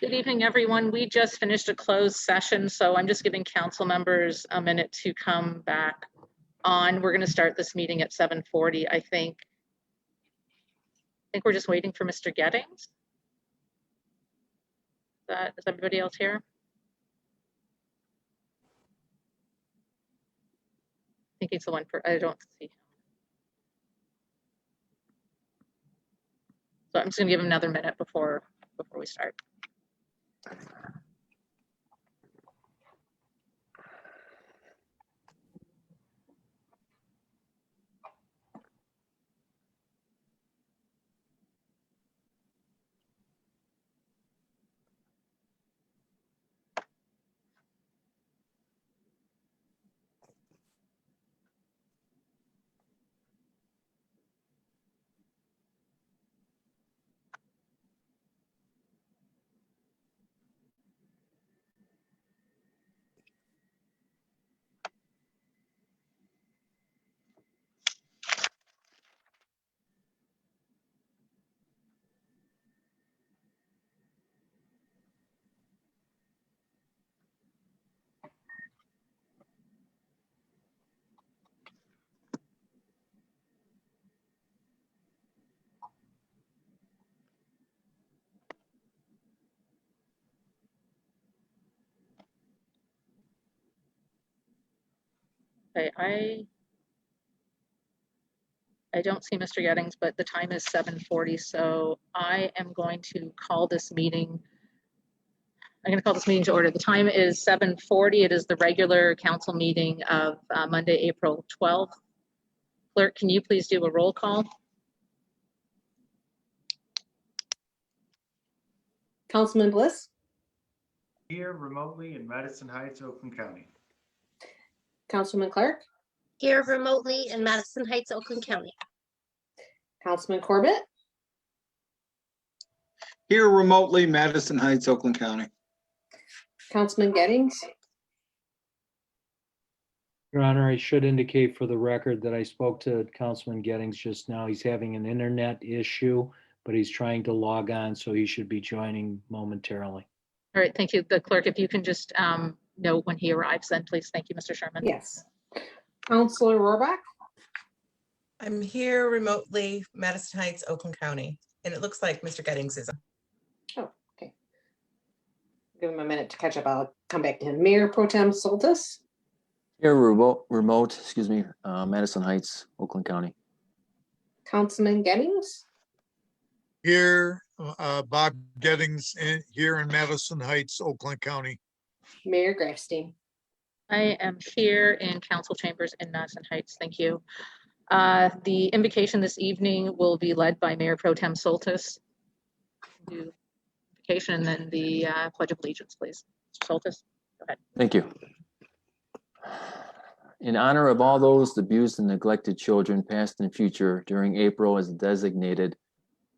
Good evening, everyone. We just finished a closed session, so I'm just giving council members a minute to come back on. We're going to start this meeting at 7:40, I think. I think we're just waiting for Mr. Gettings. Is everybody else here? I think he's the one I don't see him. So I'm just going to give him another minute before we start. Okay, I don't see Mr. Gettings, but the time is 7:40, so I am going to call this meeting. I'm going to call this meeting to order. The time is 7:40. It is the regular council meeting of Monday, April 12th. Clerk, can you please do a roll call? Councilman Bliss? Here remotely in Madison Heights, Oakland County. Councilman Clark? Here remotely in Madison Heights, Oakland County. Councilman Corbett? Here remotely, Madison Heights, Oakland County. Councilman Gettings? Your Honor, I should indicate for the record that I spoke to Councilman Gettings just now. He's having an internet issue, but he's trying to log on, so he should be joining momentarily. All right, thank you. The clerk, if you can just note when he arrives then, please. Thank you, Mr. Sherman. Yes. Councillor Rohrbach? I'm here remotely, Madison Heights, Oakland County, and it looks like Mr. Gettings is on. Oh, okay. Give him a minute to catch up. I'll come back to him. Mayor Pro Tem Soltis? Here remote, Madison Heights, Oakland County. Councilman Gettings? Here, Bob Gettings, here in Madison Heights, Oakland County. Mayor Grafstein? I am here in council chambers in Madison Heights. Thank you. The invocation this evening will be led by Mayor Pro Tem Soltis. Do invocation and then the Pledge of Allegiance, please. Mr. Soltis, go ahead. Thank you. In honor of all those abused and neglected children, past and future, during April as designated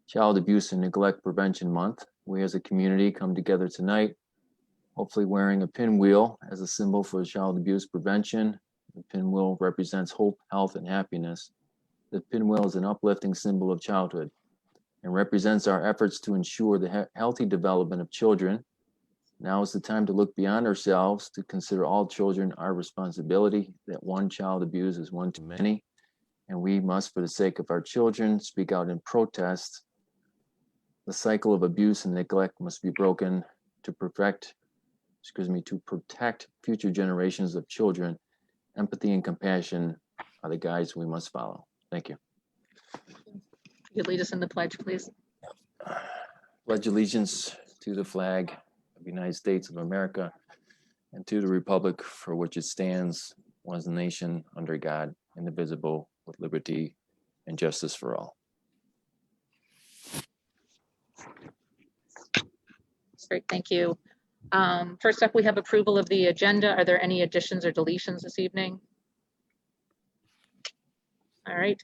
Child Abuse and Neglect Prevention Month, we as a community come together tonight, hopefully wearing a pinwheel as a symbol for child abuse prevention. The pinwheel represents hope, health, and happiness. The pinwheel is an uplifting symbol of childhood and represents our efforts to ensure the healthy development of children. Now is the time to look beyond ourselves, to consider all children our responsibility, that one child abused is one too many, and we must, for the sake of our children, speak out in protest. The cycle of abuse and neglect must be broken to protect future generations of children. Empathy and compassion are the guides we must follow. Thank you. You lead us in the pledge, please. Pledge allegiance to the flag of the United States of America and to the republic for which it stands, one nation under God, indivisible, with liberty and justice for all. Great, thank you. First up, we have approval of the agenda. Are there any additions or deletions this evening? All right,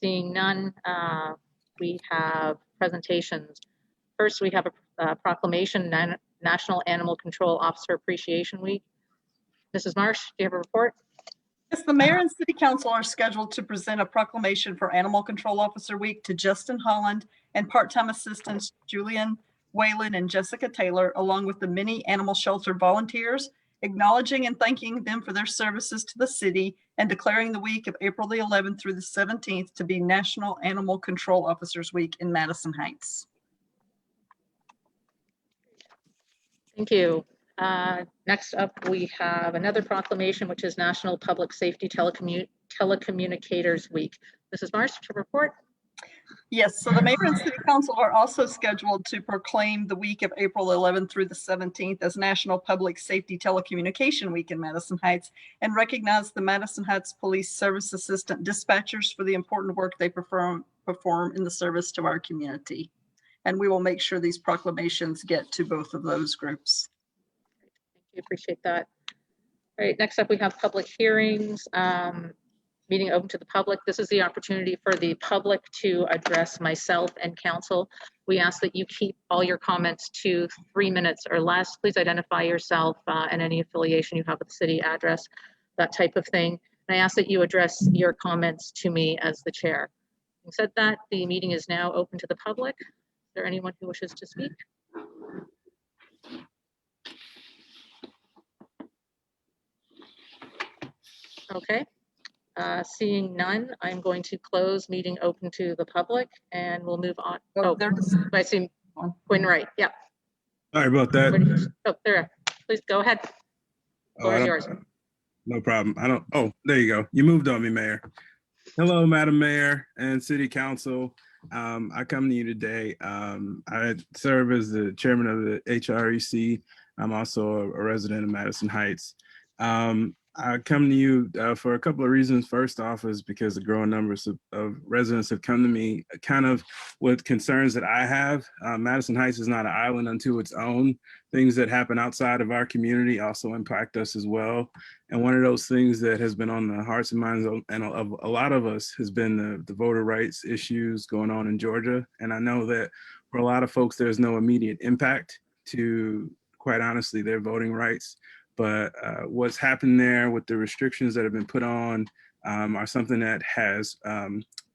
seeing none, we have presentations. First, we have a proclamation, National Animal Control Officer Appreciation Week. Mrs. Marsh, do you have a report? Yes, the mayor and city council are scheduled to present a proclamation for Animal Control Officer Week to Justin Holland and part-time assistants Julian Waylon, and Jessica Taylor, along with the many animal shelter volunteers, acknowledging and thanking them for their services to the city and declaring the week of April the 11th through the 17th to be National Animal Control Officers Week in Madison Heights. Thank you. Next up, we have another proclamation, which is National Public Safety Telecommunicators Week. Mrs. Marsh to report. Yes, so the mayor and city council are also scheduled to proclaim the week of April 11th through the 17th as National Public Safety Telecommunication Week in Madison Heights and recognize the Madison Heights Police Service Assistant dispatchers for the important work they perform in the service to our community. And we will make sure these proclamations get to both of those groups. Thank you, appreciate that. All right, next up we have public hearings. Meeting open to the public. This is the opportunity for the public to address myself and council. We ask that you keep all your comments to 3 minutes or less. Please identify yourself and any affiliation you have with the city, address, that type of thing. And I ask that you address your comments to me as the chair. Having said that, the meeting is now open to the public. Is there anyone who wishes to speak? Okay. Seeing none, I'm going to close meeting open to the public and we'll move on. Oh, I see Quinn Wright. Yeah. Sorry about that. Oh, there. Please go ahead. Floor is yours. No problem. Oh, there you go. You moved on me, Mayor. Hello, Madam Mayor and City Council. I come to you today. I serve as the chairman of the HREC. I'm also a resident of Madison Heights. I come to you for a couple of reasons. First off is because the growing numbers of residents have come to me kind of with concerns that I have. Madison Heights is not an island unto its own. Things that happen outside of our community also impact us as well. And one of those things that has been on the hearts and minds of a lot of us has been the voter rights issues going on in Georgia. And I know that for a lot of folks, there's no immediate impact to, quite honestly, their voting rights. But what's happened there with the restrictions that have been put on are something that has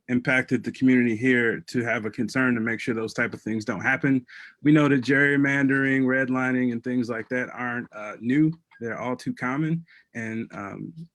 impacted the community here to have a concern to make sure those type of things don't happen. We know that gerrymandering, redlining, and things like that aren't new. They're all too common. And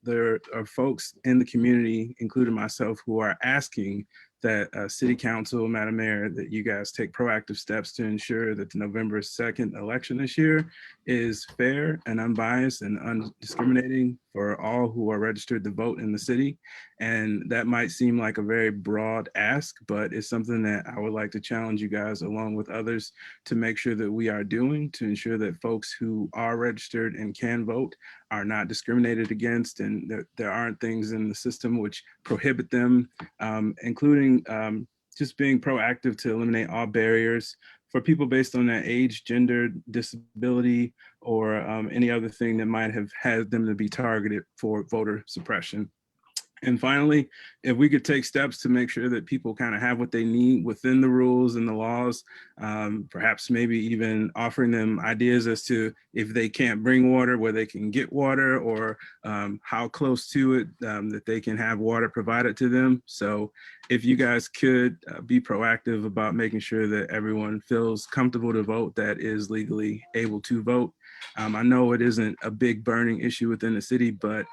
there are folks in the community, including myself, who are asking that City Council, Madam Mayor, that you guys take proactive steps to ensure that the November 2nd election this year is fair and unbiased and undiscriminating for all who are registered to vote in the city. And that might seem like a very broad ask, but it's something that I would like to challenge you guys along with others to make sure that we are doing to ensure that folks who are registered and can vote are not discriminated against, and there aren't things in the system which prohibit them, including just being proactive to eliminate all barriers for people based on their age, gender, disability, or any other thing that might have had them to be targeted for voter suppression. And finally, if we could take steps to make sure that people kind of have what they need within the rules and the laws, perhaps maybe even offering them ideas as to if they can't bring water, where they can get water, or how close to it that they can have water provided to them. So if you guys could be proactive about making sure that everyone feels comfortable to vote that is legally able to vote. I know it isn't a big burning issue within the city, but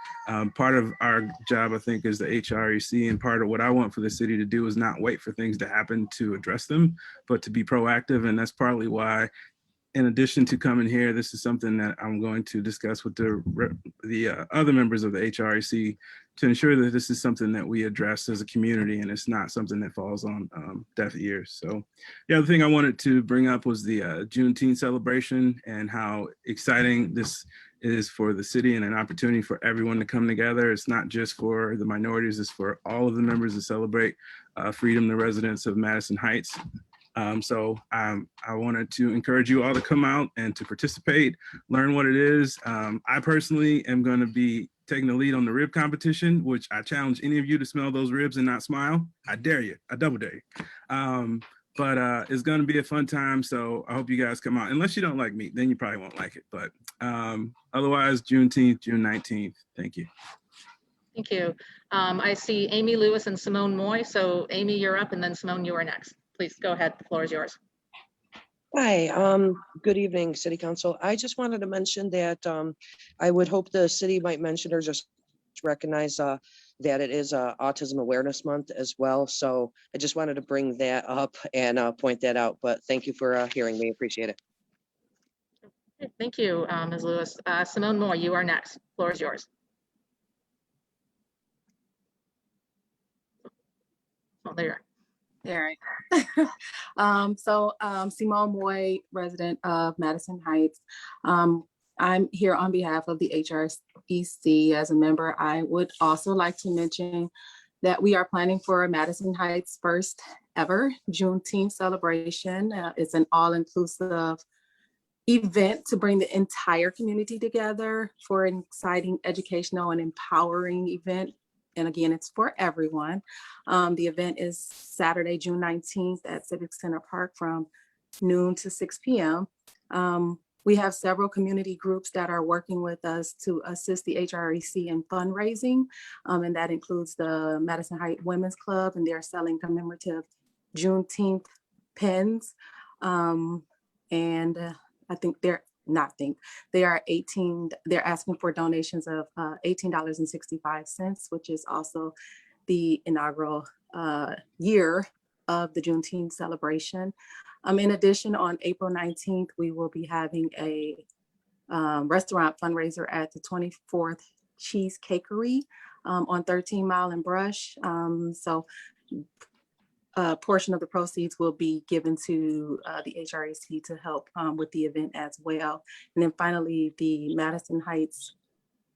part of our job, I think, is the HREC, and part of what I want for the city to do is not wait for things to happen to address them, but to be proactive. And that's partly why, in addition to coming here, this is something that I'm going to discuss with the other members of the HREC to ensure that this is something that we address as a community and it's not something that falls on deaf ears. So the other thing I wanted to bring up was the Juneteen celebration and how exciting this is for the city and an opportunity for everyone to come together. It's not just for the minorities, it's for all of the members to celebrate freedom, the residents of Madison Heights. So I wanted to encourage you all to come out and to participate, learn what it is. I personally am going to be taking the lead on the rib competition, which I challenge any of you to smell those ribs and not smile. I dare you. I double dare you. But it's going to be a fun time. So I hope you guys come out. Unless you don't like meat, then you probably won't like it. But otherwise, Juneteenth, June 19th. Thank you. Thank you. I see Amy Lewis and Simone Moy. So Amy, you're up, and then Simone, you are next. Please go ahead. The floor is yours. Hi, good evening, City Council. I just wanted to mention that I would hope the city might mention or just recognize that it is Autism Awareness Month as well. So I just wanted to bring that up and point that out. But thank you for hearing me. Appreciate it. Okay, thank you, Ms. Lewis. Simone Moore, you are next. Floor is yours. Oh, there you are. There. Simone Moy, resident of Madison Heights. I'm here on behalf of the HREC as a member. I would also like to mention that we are planning for Madison Heights' first ever Juneteenth celebration. It's an all-inclusive event to bring the entire community together for an exciting, educational, and empowering event. And again, it's for everyone. The event is Saturday, June 19th at Civic Center Park from noon to 6 p.m. We have several community groups that are working with us to assist the HREC in fundraising. And that includes the Madison Heights Women's Club, and they're selling commemorative Juneteenth pins. I think they're asking for donations of $18.65, which is also the inaugural year of the Juneteen celebration. In addition, on April 19th, we will be having a restaurant fundraiser at the 24th Cheesecakery on 13 Mile and Brush. A portion of the proceeds will be given to the HREC to help with the event as well. And then finally, the Madison Heights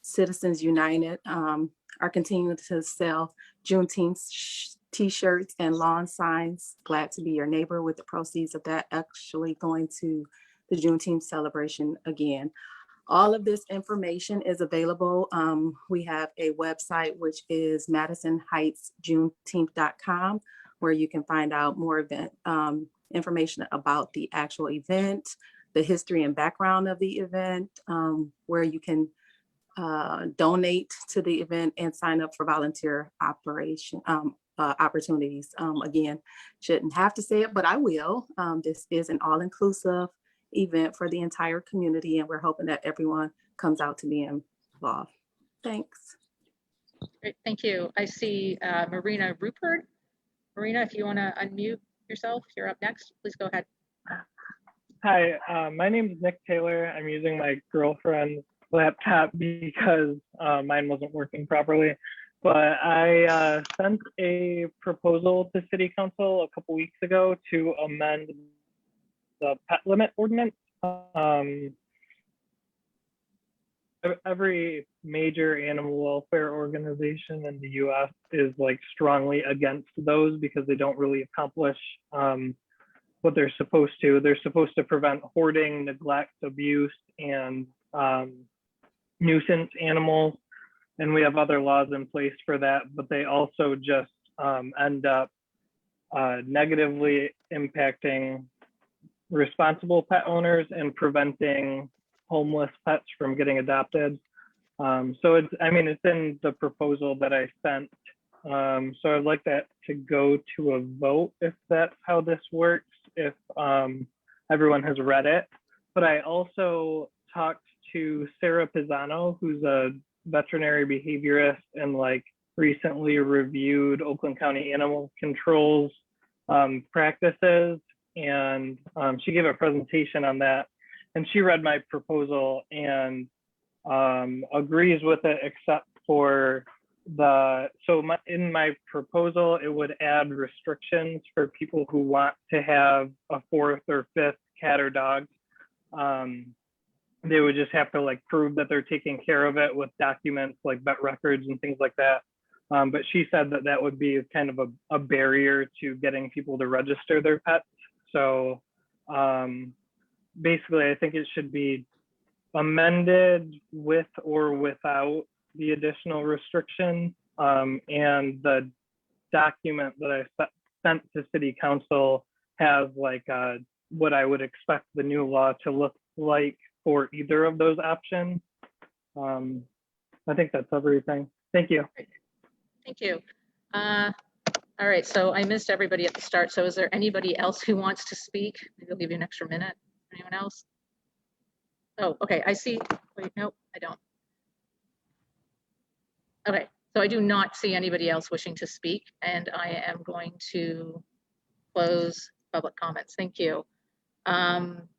Citizens United are continuing to sell Juneteenth t-shirts and lawn signs, Glad to be your neighbor, with the proceeds of that actually going to the Juneteenth celebration again. All of this information is available. We have a website, which is madisonheightsjuneteenth.com, where you can find out more event information about the actual event, the history and background of the event, where you can donate to the event and sign up for volunteer opportunities. Again, shouldn't have to say it, but I will. This is an all-inclusive event for the entire community, and we're hoping that everyone comes out to be involved. Thanks. Great, thank you. I see Marina Rupert. Marina, if you want to unmute yourself, you're up next. Please go ahead. Hi, my name is Nick Taylor. I'm using my girlfriend's laptop because mine wasn't working properly. But I sent a proposal to City Council a couple weeks ago to amend the Pet Limit Ordinance. Every major animal welfare organization in the US is like strongly against those because they don't really accomplish what they're supposed to. They're supposed to prevent hoarding, neglect, abuse, and nuisance animals. And we have other laws in place for that, but they also just end up negatively impacting responsible pet owners and preventing homeless pets from getting adopted. So it's in the proposal that I sent. So I'd like that to go to a vote if that's how this works, if everyone has read it. But I also talked to Sarah Pisano, who's a veterinary behaviorist and recently reviewed Oakland County Animal Control's practices. And she gave a presentation on that. And she read my proposal and agrees with it, except for in my proposal, it would add restrictions for people who want to have a fourth or fifth cat or dog. They would just have to prove that they're taking care of it with documents like vet records and things like that. But she said that that would be kind of a barrier to getting people to register their pets. So basically, I think it should be amended with or without the additional restrictions. And the document that I sent to City Council has what I would expect the new law to look like for either of those options. I think that's everything. Thank you. Thank you. All right, so I missed everybody at the start. So is there anybody else who wants to speak? Maybe I'll give you an extra minute. Anyone else? Oh, okay, I see. Wait, nope, I don't. Okay, so I do not see anybody else wishing to speak, and I am going to close public comments. Thank you.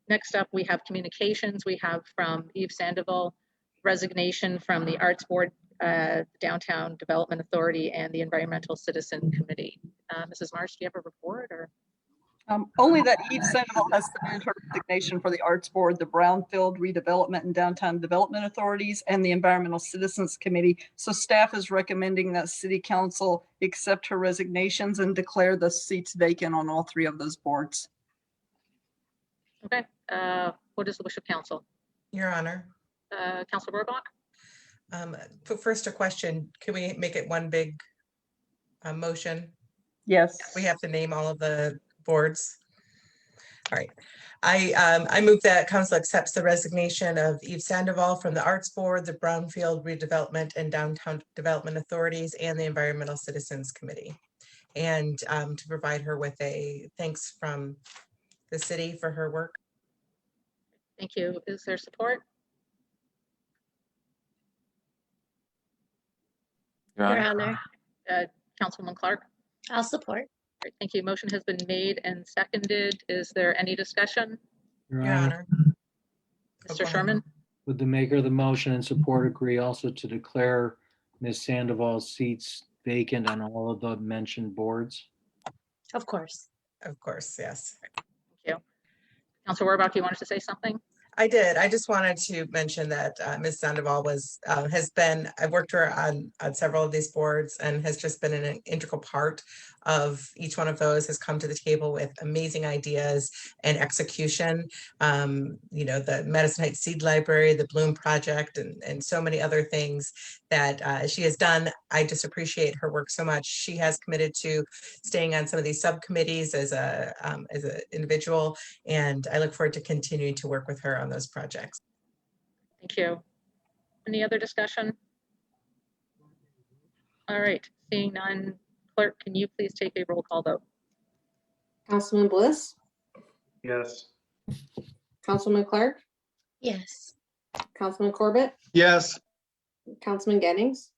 Next up, we have communications. We have from Eve Sandoval, resignation from the Arts Board, Downtown Development Authority, and the Environmental Citizen Committee. Mrs. Marsh, do you have a report or? Only that Eve Sandoval has submitted her resignation for the Arts Board, the Brownfield Redevelopment and Downtown Development Authorities, and the Environmental Citizens Committee. So staff is recommending that City Council accept her resignations and declare the seats vacant on all three of those boards. Okay, what is the wish of council? Your Honor. Councillor Rohrbach? First a question, can we make it one big motion? Yes. We have to name all of the boards. All right. I move that council accepts the resignation of Eve Sandoval from the Arts Board, the Brownfield Redevelopment and Downtown Development Authorities, and the Environmental Citizens Committee. And to provide her with a thanks from the city for her work. Thank you. Is there support? Your Your Honor. Honor, Councilwoman Clark? I'll support. Great, thank you. Motion has been made and seconded. Is there any discussion? Your Your Honor, Honor. Mr. Sherman? would the maker of the motion and support agree also to declare Ms. Sandoval's seats vacant on all of the mentioned boards? Of course. Of course, yes. Thank you. Councilor Rohrbach, you wanted to say something? I did. I just wanted to mention that Ms. Sandoval was, I've worked her on several of these boards and has just been an integral part of each one of those, has come to the table with amazing ideas and execution. The Madison Heights Seed Library, the Bloom Project, and so many other things that she has done. I just appreciate her work so much. She has committed to staying on some of these subcommittees as an individual, and I look forward to continuing to work with her on those projects. Thank you. Any other discussion? All right, seeing none. Clerk, can you please take a roll call vote? Councilman Bliss, Yes. Councilman Clark, Yes. Councilman Corbett, Yes. Councilman Gettings,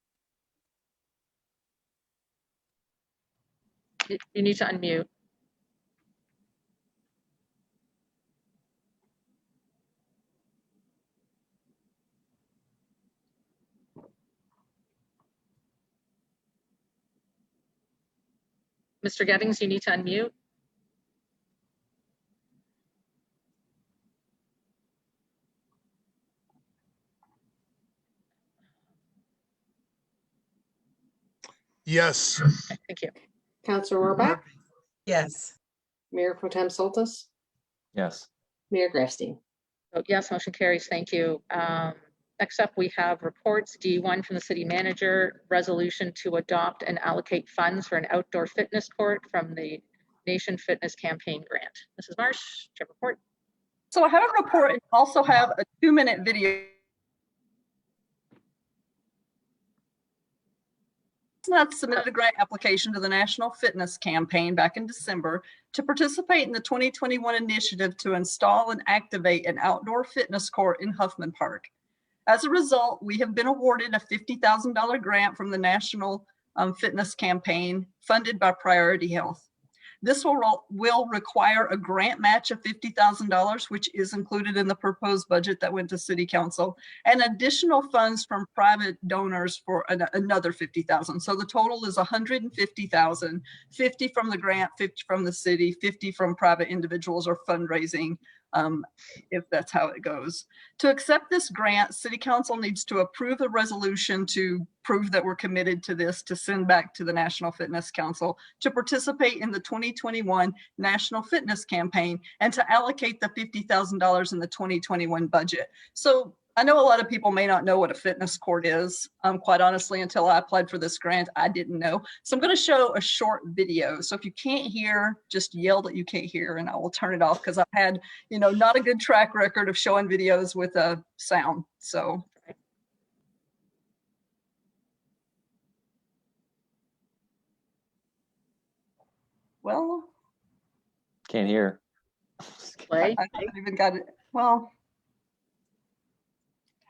You need to unmute. Mr. Gettings, you need to unmute. Yes. Okay, thank you. Councilor Rohrbach, Yes. Mayor Pro Tem Soltis, Yes. Mayor Grafstein. Oh, yes, motion carries. Thank you. Next up, we have reports. D1 from the city manager, resolution to adopt and allocate funds for an outdoor fitness court from the Nation Fitness Campaign grant. Mrs. Marsh, do you have a report? So I have a report and also have a 2-minute video. Not submitted a grant application to the National Fitness Campaign back in December to participate in the 2021 initiative to install and activate an outdoor fitness court in Huffman Park. As a result, we have been awarded a $50,000 grant from the National Fitness Campaign funded by Priority Health. This will require a grant match of $50,000, which is included in the proposed budget that went to City Council, and additional funds from private donors for another $50,000. So the total is $150,000, 50 from the grant, 50 from the city, 50 from private individuals or fundraising, if that's how it goes. To accept this grant, City Council needs to approve a resolution to prove that we're committed to this, to send back to the National Fitness Council to participate in the 2021 National Fitness Campaign and to allocate the $50,000 in the 2021 budget. So I know a lot of people may not know what a fitness court is. Quite honestly, until I applied for this grant, I didn't know. So I'm going to show a short video. So if you can't hear, just yell that you can't hear and I will turn it off because I've had, not a good track record of showing videos with a sound. So. Well, Can't hear. Play. I haven't even got it. Well,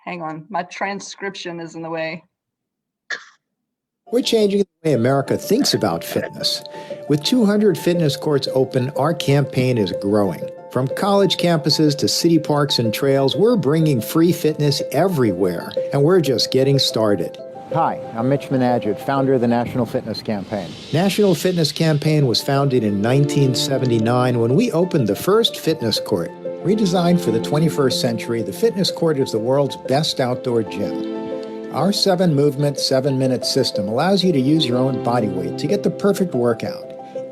hang on. My transcription is in the way. We're changing the way America thinks about fitness. With 200 fitness courts open, our campaign is growing. From college campuses to city parks and trails, we're bringing free fitness everywhere, and we're just getting started. Hi, I'm Mitch Menadget, founder of the National Fitness Campaign. National Fitness Campaign was founded in 1979 when we opened the first fitness court. Redesigned for the 21st century, the fitness court is the world's best outdoor gym. Our 7-movement, 7-minute system allows you to use your own body weight to get the perfect workout.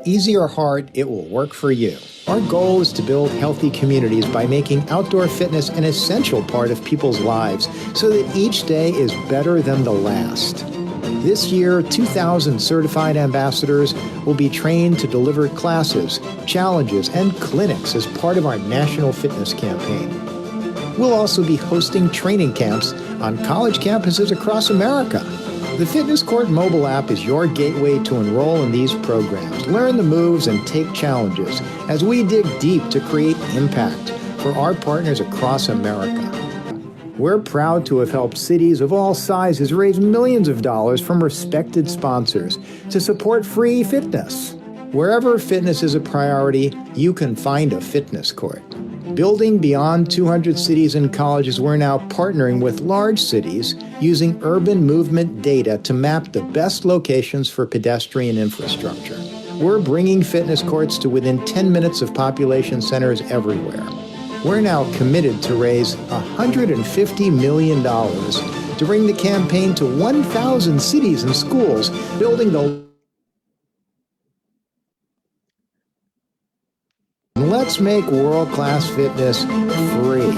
Easy or hard, it will work for you. Our goal is to build healthy communities by making outdoor fitness an essential part of people's lives so that each day is better than the last. This year, 2,000 certified ambassadors will be trained to deliver classes, challenges, and clinics as part of our National Fitness Campaign. We'll also be hosting training camps on college campuses across America. The Fitness Court mobile app is your gateway to enroll in these programs, learn the moves, and take challenges as we dig deep to create impact for our partners across America. We're proud to have helped cities of all sizes raise millions of dollars from respected sponsors to support free fitness. Wherever fitness is a priority, you can find a fitness court. Building beyond 200 cities and colleges, we're now partnering with large cities using urban movement data to map the best locations for pedestrian infrastructure. We're bringing fitness courts to within 10 minutes of population centers everywhere. We're now committed to raise $150 million to bring the campaign to 1,000 cities and schools, building the Let's make world-class fitness free.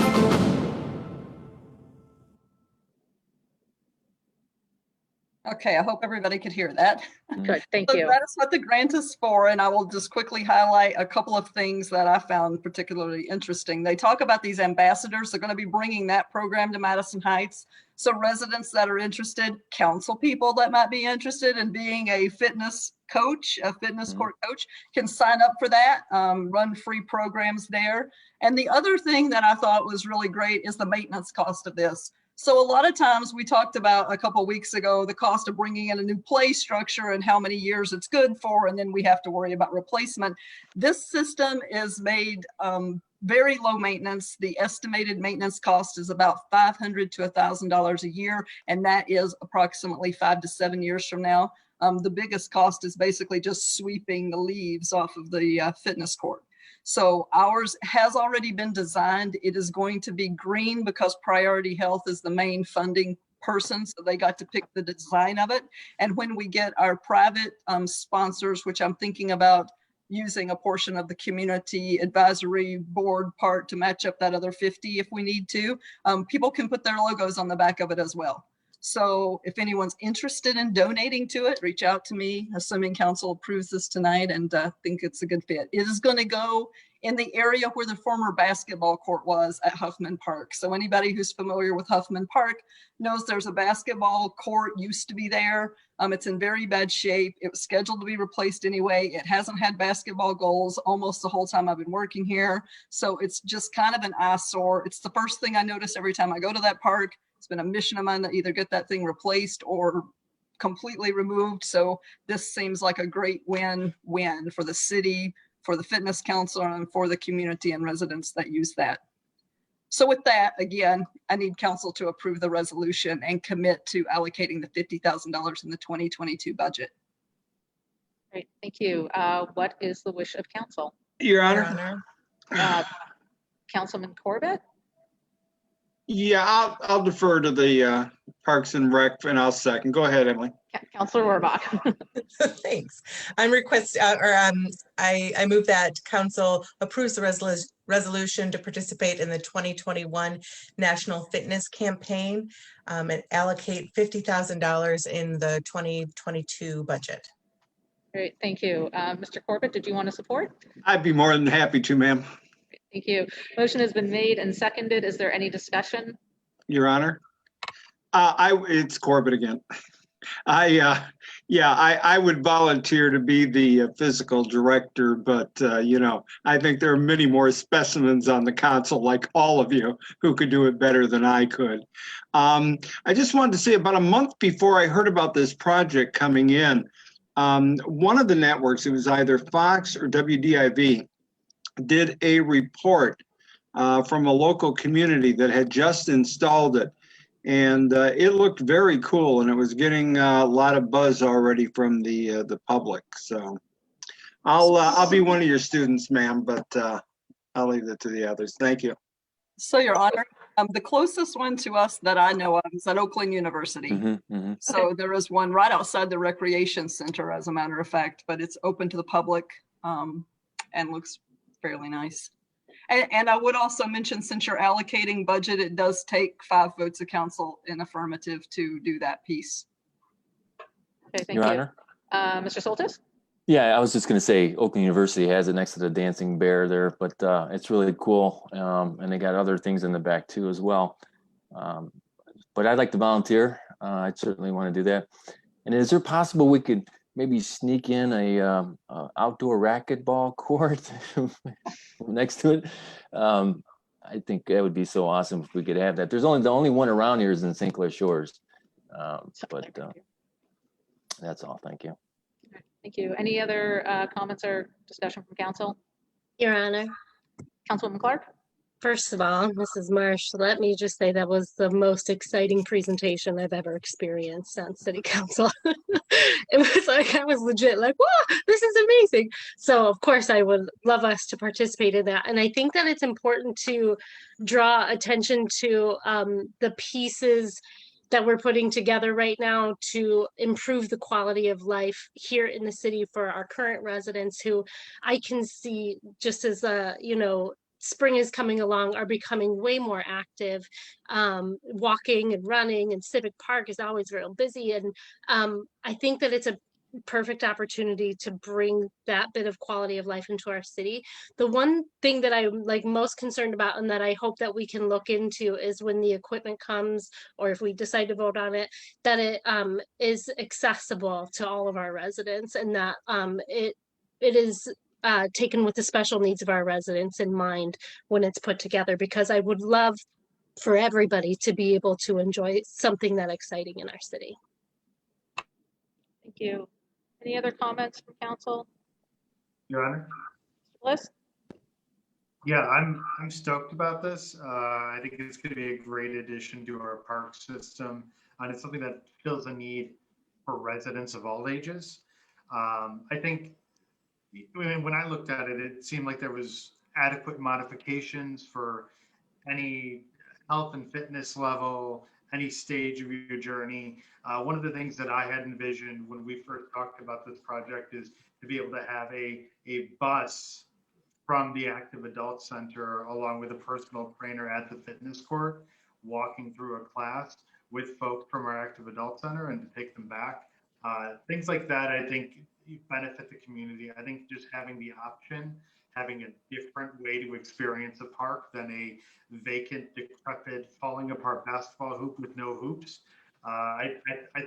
Okay, I hope everybody could hear that. Good, thank So you. that is what the grant is for, and I will just quickly highlight a couple of things that I found particularly interesting. They talk about these ambassadors. They're going to be bringing that program to Madison Heights. So residents that are interested, council people that might be interested in being a fitness coach, a fitness court coach, can sign up for that, run free programs there. And the other thing that I thought was really great is the maintenance cost of this. So a lot of times we talked about a couple of weeks ago, the cost of bringing in a new play structure and how many years it's good for, and then we have to worry about replacement. This system is made very low maintenance. The estimated maintenance cost is about $500 to $1,000 a year, and that is approximately 5 to 7 years from now. The biggest cost is basically just sweeping the leaves off of the fitness court. So ours has already been designed. It is going to be green because Priority Health is the main funding person, so they got to pick the design of it. And when we get our private sponsors, which I'm thinking about using a portion of the community advisory board part to match up that other 50 if we need to, people can put their logos on the back of it as well. So if anyone's interested in donating to it, reach out to me, assuming council approves this tonight, and think it's a good fit. It is going to go in the area where the former basketball court was at Huffman Park. So anybody who's familiar with Huffman Park knows there's a basketball court used to be there. It's in very bad shape. It was scheduled to be replaced anyway. It hasn't had basketball goals almost the whole time I've been working here. So it's just kind of an eyesore. It's the first thing I notice every time I go to that park. It's been a mission of mine to either get that thing replaced or completely removed. So this seems like a great win-win for the city, for the fitness council, and for the community and residents that use that. So with that, again, I need council to approve the resolution and commit to allocating the $50,000 in the 2022 budget. Great, thank you. What is the wish of council? Your Honor. Councilman Corbett? Yeah, I'll defer to the Parks and Rec, and I'll second. Go ahead, Emily. Councillor Rohrbach. Thanks. I move that council approves the resolution to participate in the 2021 National Fitness Campaign and allocate $50,000 in the 2022 budget. Great, thank you. Mr. Corbett, did you want to support? I'd be more than happy to, ma'am. Thank you. Motion has been made and seconded. Is there any discussion? Your Honor. It's Corbett again. Yeah, I would volunteer to be the physical director, but, I think there are many more specimens on the council, like all of you, who could do it better than I could. I just wanted to say, about a month before I heard about this project coming in, one of the networks, it was either Fox or WDIV, did a report from a local community that had just installed it. And it looked very cool, and it was getting a lot of buzz already from the public. So I'll be one of your students, ma'am, but I'll leave it to the others. Thank you. So, Your Honor, the closest one to us that I know of is at Oakland University. So there is one right outside the recreation center, as a matter of fact, but it's open to the public and looks fairly nice. And I would also mention, since you're allocating budget, it does take 5 votes of council in affirmative to do that piece. Okay, thank Your you. Honor? Mr. Soltis? Yeah, I was just going to say Oakland University has it next to the dancing bear there, but it's really cool. And they got other things in the back too as well. But I'd like to volunteer. I'd certainly want to do that. And is there possible we could maybe sneak in a outdoor racquetball court next to it? I think that would be so awesome if we could have that. There's the only one around here is in St. Clair Shores. But that's all. Thank you. Thank you. Any other comments or discussion from council? Your Honor. Councilwoman Clark? First of all, Mrs. Marsh, let me just say that was the most exciting presentation I've ever experienced on City Council. It was like, I was legit like, whoa, this is amazing. So of course I would love us to participate in that. And I think that it's important to draw attention to the pieces that we're putting together right now to improve the quality of life here in the city for our current residents, who I can see, just as spring is coming along, are becoming way more active. Walking and running, and Civic Park is always real busy. And I think that it's a perfect opportunity to bring that bit of quality of life into our city. The one thing that I'm most concerned about, and that I hope that we can look into, is when the equipment comes, or if we decide to vote on it, that it is accessible to all of our residents, and that it is taken with the special needs of our residents in mind when it's put together, because I would love for everybody to be able to enjoy something that exciting in our city. Thank you. Any other comments from council? Your Honor? Bliss? Yeah, I'm stoked about this. I think it's going to be a great addition to our park system, and it's something that fills a need for residents of all ages. I think when I looked at it, it seemed like there was adequate modifications for any health and fitness level, any stage of your journey. One of the things that I had envisioned when we first talked about this project is to be able to have a bus from the Active Adult Center along with a personal trainer at the fitness court, walking through a class with folks from our Active Adult Center and to take them back. Things like that, I think, benefit the community. I think just having the option, having a different way to experience a park than a vacant, decrepit, falling apart basketball hoop with no hoops, I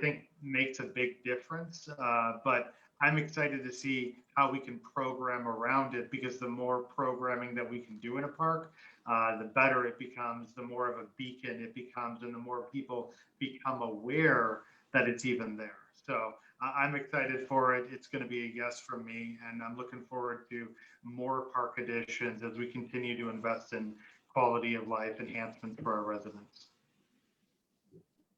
think makes a big difference. But I'm excited to see how we can program around it, because the more programming that we can do in a park, the better it becomes, the more of a beacon it becomes, and the more people become aware that it's even there. So I'm excited for it. It's going to be a yes from me, and I'm looking forward to more park additions as we continue to invest in quality of life enhancements for our residents.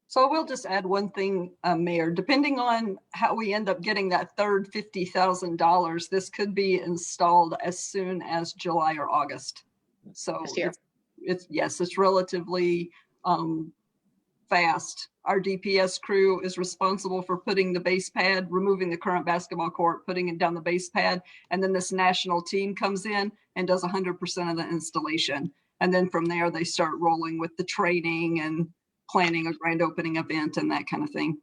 So I will just add one thing, Mayor. Depending on how we end up getting that third $50,000, this could be installed as soon as July or August. So it's relatively fast. Our DPS crew is responsible for putting the base pad, removing the current basketball court, putting it down the base pad, and then this national team comes in and does 100% of the installation. And then from there, they start rolling with the training and planning a grand opening event and that kind of thing.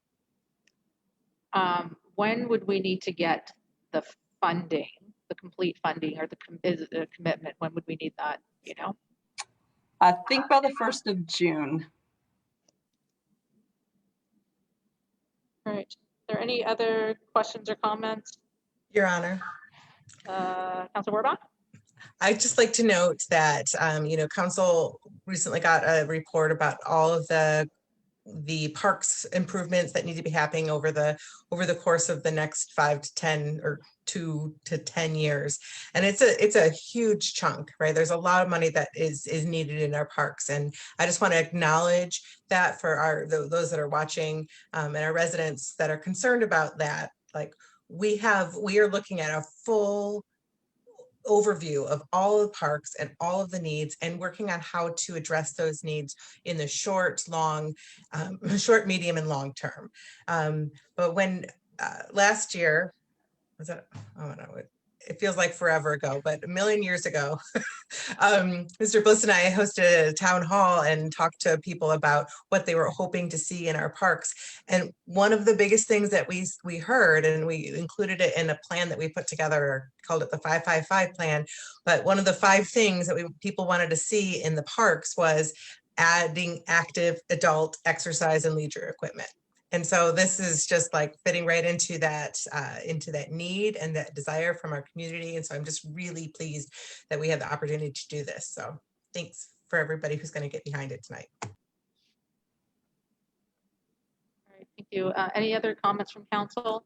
When would we need to get the funding, the complete funding, or the commitment? When would we need that, you know? I think by the 1st of June. All right. there any other questions or comments? Your Honor. Councillor Rohrbach? I'd just like to note that, council recently got a report about all of the parks improvements that need to be happening over the course of the next 5 to 10 or 2 to 10 years. And it's a huge chunk, right? There's a lot of money that is needed in our parks. And I just want to acknowledge that for those that are watching and our residents that are concerned about that. Like we are looking at a full overview of all of the parks and all of the needs and working on how to address those needs in the short, medium and long term. But when last year, was that, oh no, it feels like forever ago, but a million years ago, Mr. Bliss and I hosted a town hall and talked to people about what they were hoping to see in our parks. And one of the biggest things that we heard, and we included it in a plan that we put together, called it the 555 plan. But one of the 5 things that people wanted to see in the parks was adding active adult exercise and leisure equipment. And so this is just like fitting right into that need and that desire from our community. And so I'm just really pleased that we have the opportunity to do this. So thanks for everybody who's going to get behind it tonight. All right, thank you. Any other comments from council?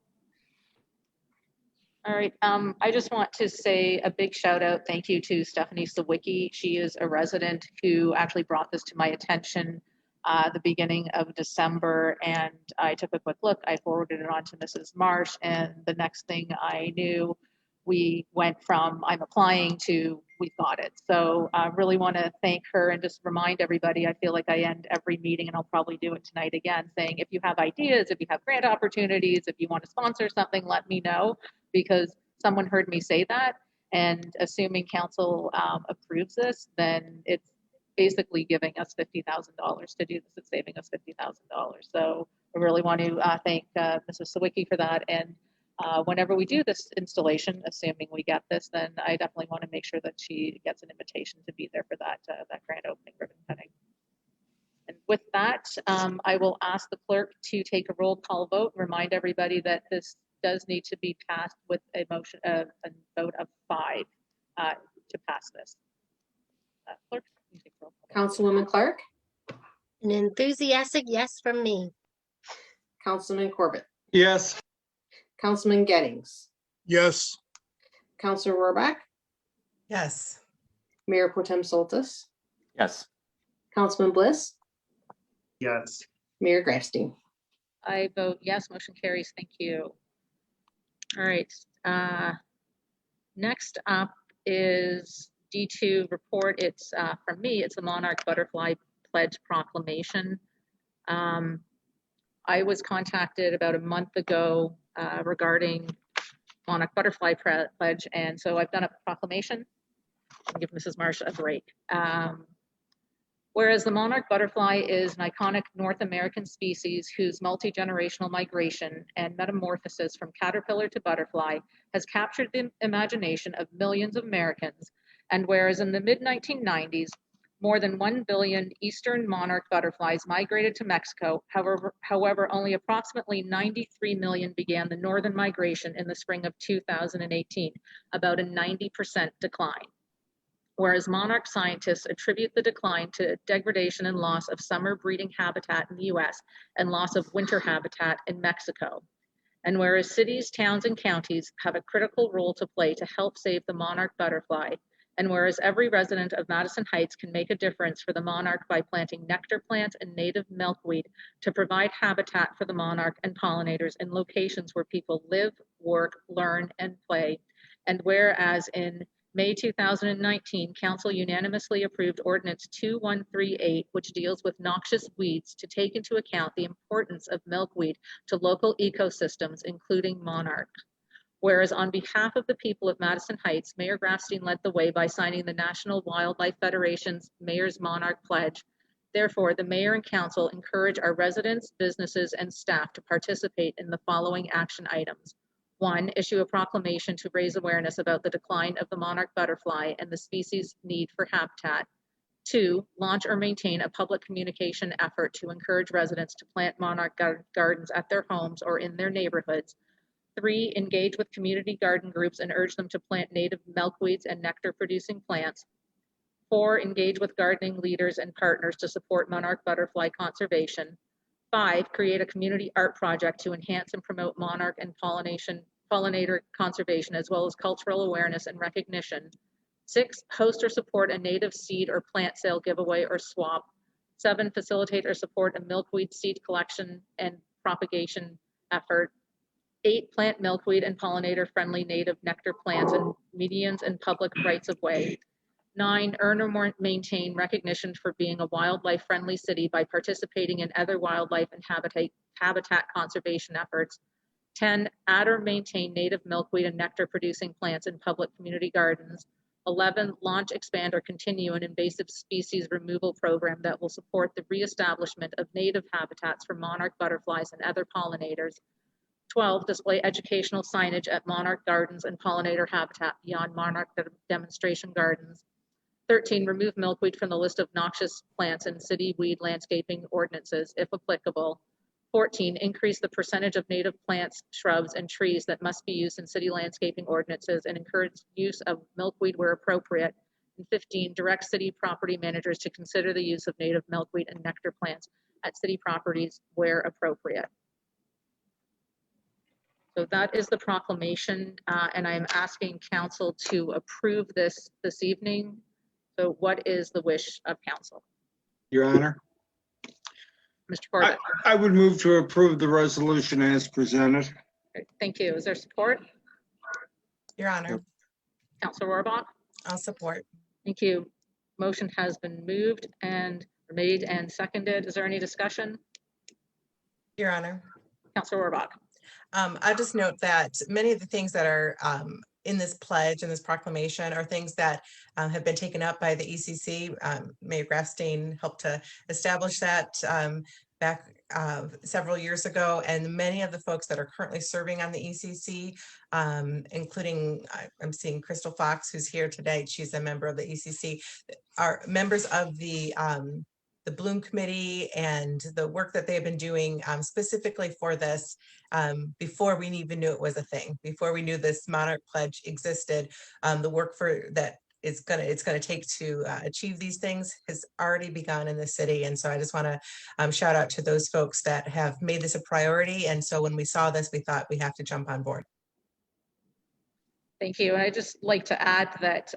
All right, I just want to say a big shout out, thank you to Stephanie Sawicki. She is a resident who actually brought this to my attention the beginning of December, and I took a quick look. I forwarded it on to Mrs. Marsh, and the next thing I knew, we went from I'm applying to we've got it. So I really want to thank her and just remind everybody. I feel like I end every meeting, and I'll probably do it tonight again, saying if you have ideas, if you have grant opportunities, if you want to sponsor something, let me know, because someone heard me say that, and assuming council approves this, then it's basically giving us $50,000 to do this. It's saving us $50,000. So I really want to thank Mrs. Sawicki for that. And whenever we do this installation, assuming we get this, then I definitely want to make sure that she gets an invitation to be there for that grand opening ribbon cutting. And with that, I will ask the clerk to take a roll call vote. Remind everybody that this does need to be passed with a motion, a vote of 5 to pass this. Clerk. Councilwoman Clark, An enthusiastic yes from me. Councilman Corbett, Yes. Councilman Gettings, Yes. Councillor Rohrbach, Yes. Mayor Pro Tem Soltis, Yes. Councilman Bliss, Yes. Mayor Grafstein. I vote yes, motion carries. Thank you. All right. Next up is D2 report. It's from me. It's the Monarch Butterfly Pledge Proclamation. I was contacted about a month ago regarding Monarch Butterfly Pledge, and so I've done a proclamation. I'll give Mrs. Marsh a break. Whereas the monarch butterfly is an iconic North American species whose multi-generational migration and metamorphosis from caterpillar to butterfly has captured the imagination of millions of Americans, and whereas in the mid-1990s, more than 1 billion eastern monarch butterflies migrated to Mexico, however, only approximately 93 million began the northern migration in the spring of 2018, about a 90% decline. Whereas monarch scientists attribute the decline to degradation and loss of summer breeding habitat in the US and loss of winter habitat in Mexico. And whereas cities, towns, and counties have a critical role to play to help save the monarch butterfly, and whereas every resident of Madison Heights can make a difference for the monarch by planting nectar plants and native milkweed to provide habitat for the monarch and pollinators in locations where people live, work, learn, and play. And whereas in May 2019, Council unanimously approved Ordinance 2138, which deals with noxious weeds to take into account the importance of milkweed to local ecosystems, including monarch. Whereas on behalf of the people of Madison Heights, Mayor Grafstein led the way by signing the National Wildlife Federation's Mayor's Monarch Pledge. Therefore, the Mayor and Council encourage our residents, businesses, and staff to participate in the following action items. 1, issue a proclamation to raise awareness about the decline of the monarch butterfly and the species' need for habitat. 2, launch or maintain a public communication effort to encourage residents to plant monarch gardens at their homes or in their neighborhoods. 3, engage with community garden groups and urge them to plant native milkweeds and nectar-producing plants. 4, engage with gardening leaders and partners to support monarch butterfly conservation. 5, create a community art project to enhance and promote monarch and pollinator conservation, as well as cultural awareness and recognition. 6, host or support a native seed or plant sale giveaway or swap. 7, facilitate or support a milkweed seed collection and propagation effort. 8, plant milkweed and pollinator-friendly native nectar plants and medians and public rights-of-way. 9, earn or maintain recognition for being a wildlife-friendly city by participating in other wildlife and habitat conservation efforts. 10, add or maintain native milkweed and nectar-producing plants in public community gardens. 11, launch, expand, or continue an invasive species removal program that will support the reestablishment of native habitats for monarch butterflies and other pollinators. 12, display educational signage at monarch gardens and pollinator habitat beyond monarch demonstration gardens. 13, remove milkweed from the list of noxious plants in city weed landscaping ordinances, if applicable. 14, increase the percentage of native plants, shrubs, and trees that must be used in city landscaping ordinances and encourage use of milkweed where appropriate. And 15, direct city property managers to consider the use of native milkweed and nectar plants at city properties where appropriate. So that is the proclamation, and I'm asking council to approve this evening. So what is the wish of council? Your Honor, Mr. Corbett. I would move to approve the resolution as presented. Okay, thank you. Is there support? Your Honor. Councillor Rohrbach? I'll support. Thank you. Motion has been moved and made and seconded. Is there any discussion? Your Honor. Councillor Rohrbach. I just note that many of the things that are in this pledge and this proclamation are things that have been taken up by the ECC. Mayor Grafstein helped to establish that back several years ago, and many of the folks that are currently serving on the ECC, including I'm seeing Crystal Fox, who's here today. She's a member of the ECC, are members of the Bloom Committee and the work that they've been doing specifically for this before we even knew it was a thing, before we knew this Monarch Pledge existed. The work that it's gonna take to achieve these things has already begun in the city, and so I just want to shout out to those folks that have made this a priority. And so when we saw this, we thought we have to jump on board. Thank you. And I'd just like to add that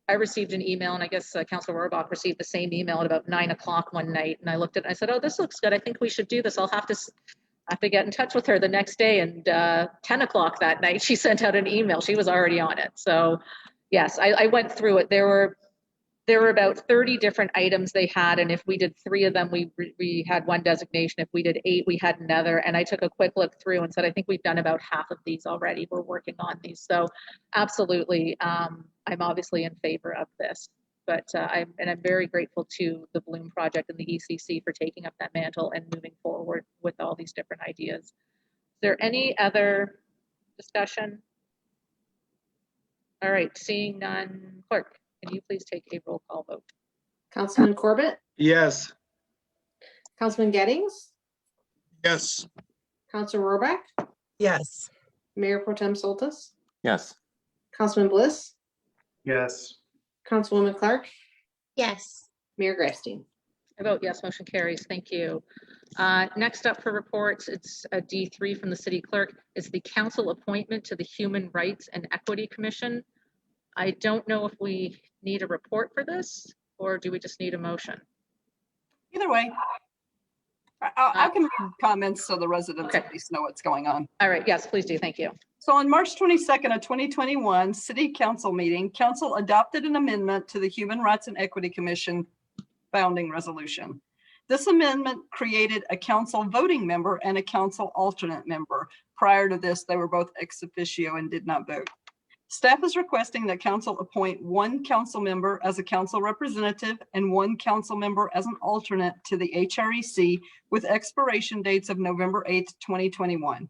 I received an email, and I guess Councillor Rohrbach received the same email at about 9 o'clock one night, and I looked at it and I said, oh, this looks good. I think we should do this. I'll have to get in touch with her the next day, and 10 o'clock that night, she sent out an email. She was already on it. So yes, I went through it. There were about 30 different items they had, and if we did 3 of them, we had one designation. If we did 8, we had another. And I took a quick look through and said, I think we've done about half of these already. We're working on these. So absolutely, I'm obviously in favor of this. But I'm very grateful to the Bloom Project and the ECC for taking up that mantle and moving forward with all these different ideas. Is there any other discussion? All right, seeing none, clerk, can you please take a roll call vote? Councilman Corbett, Yes. Councilman Gettings, Yes. Councilor Rohrbach, Yes. Mayor Pro Tem Soltis, Yes. Councilman Bliss, Yes. Councilwoman Clark, Yes. Mayor Grafstein. I vote yes, motion carries. Thank you. Next up for reports, it's a D3 from the city clerk. It's the council appointment to the Human Rights and Equity Commission. I don't know if we need a report for this, or do we just need a motion? Either way, I can read comments so the residents at least know what's going on. All right, yes, please do. Thank you. So on March 22nd of 2021 City Council meeting, Council adopted an amendment to the Human Rights and Equity Commission founding resolution. This amendment created a council voting member and a council alternate member. Prior to this, they were both ex officio and did not vote. Staff is requesting that council appoint 1 council member as a council representative and 1 council member as an alternate to the HREC with expiration dates of November 8th, 2021.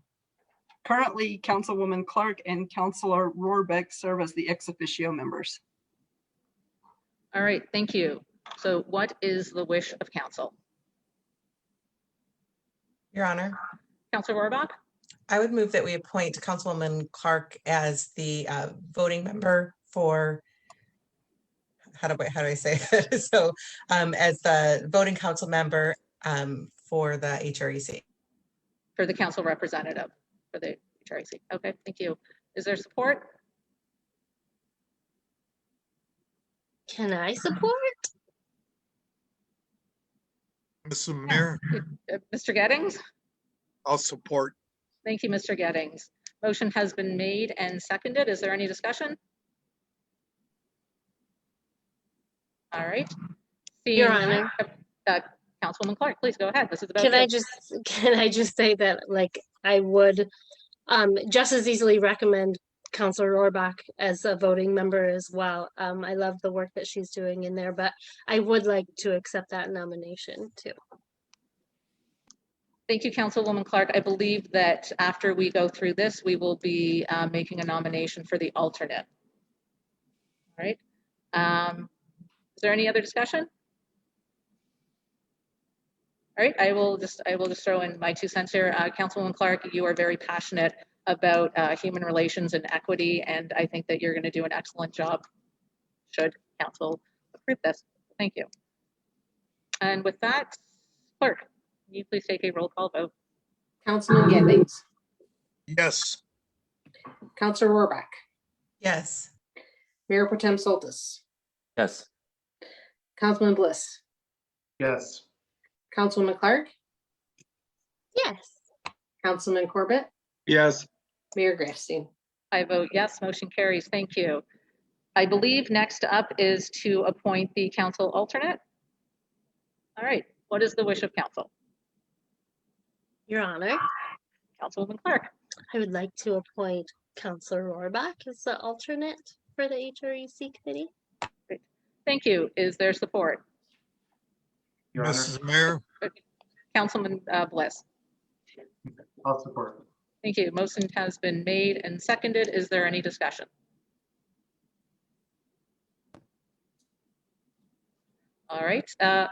Currently, Councilwoman Clark and Councillor Rohrbach serve as the ex officio members. All right, thank you. So what is the wish of council? Your Honor, Councillor Rohrbach? I would move that we appoint Councilwoman Clark as the voting member for, how do I say it? So as the voting council member for the HREC. For the council representative for the HREC. Okay, thank you. Is there support? Can I support? Mr. Mayor, Mr. Gettings? I'll support. Thank you, Mr. Gettings. Motion has been made and seconded. Is there any discussion? All right. Your Seeing none, Honor. Councilwoman Clark, please go ahead. This is about Can you. I just say that, like, I would just as easily recommend Councillor Rohrbach as a voting member as well. I love the work that she's doing in there, but I would like to accept that nomination too. Thank you, Councilwoman Clark. I believe that after we go through this, we will be making a nomination for the alternate. All right. Is there any other discussion? All right, I will just throw in my 2 cents here. Councilwoman Clark, you are very passionate about human relations and equity, and I think that you're going to do an excellent job should council approve this. Thank you. And with that, clerk, can you please take a roll call vote? Councilman Gettings, Yes. Councillor Rohrbach, Yes. Mayor Pro Tem Soltis, Yes. Councilman Bliss, Yes. Councilwoman Clark, Yes. Councilman Corbett, Yes. Mayor Grafstein. I vote yes, motion carries. Thank you. I believe next up is to appoint the council alternate. All right, what is the wish of council? Your Honor, Councilwoman Clark. I would like to appoint Councillor Rohrbach as the alternate for the HREC committee. Great. Thank you. Is there support? Your Honor, Mrs. Mayor, Councilman Bliss. I'll support. Thank you. Motion has been made and seconded. Is there any discussion? All right. All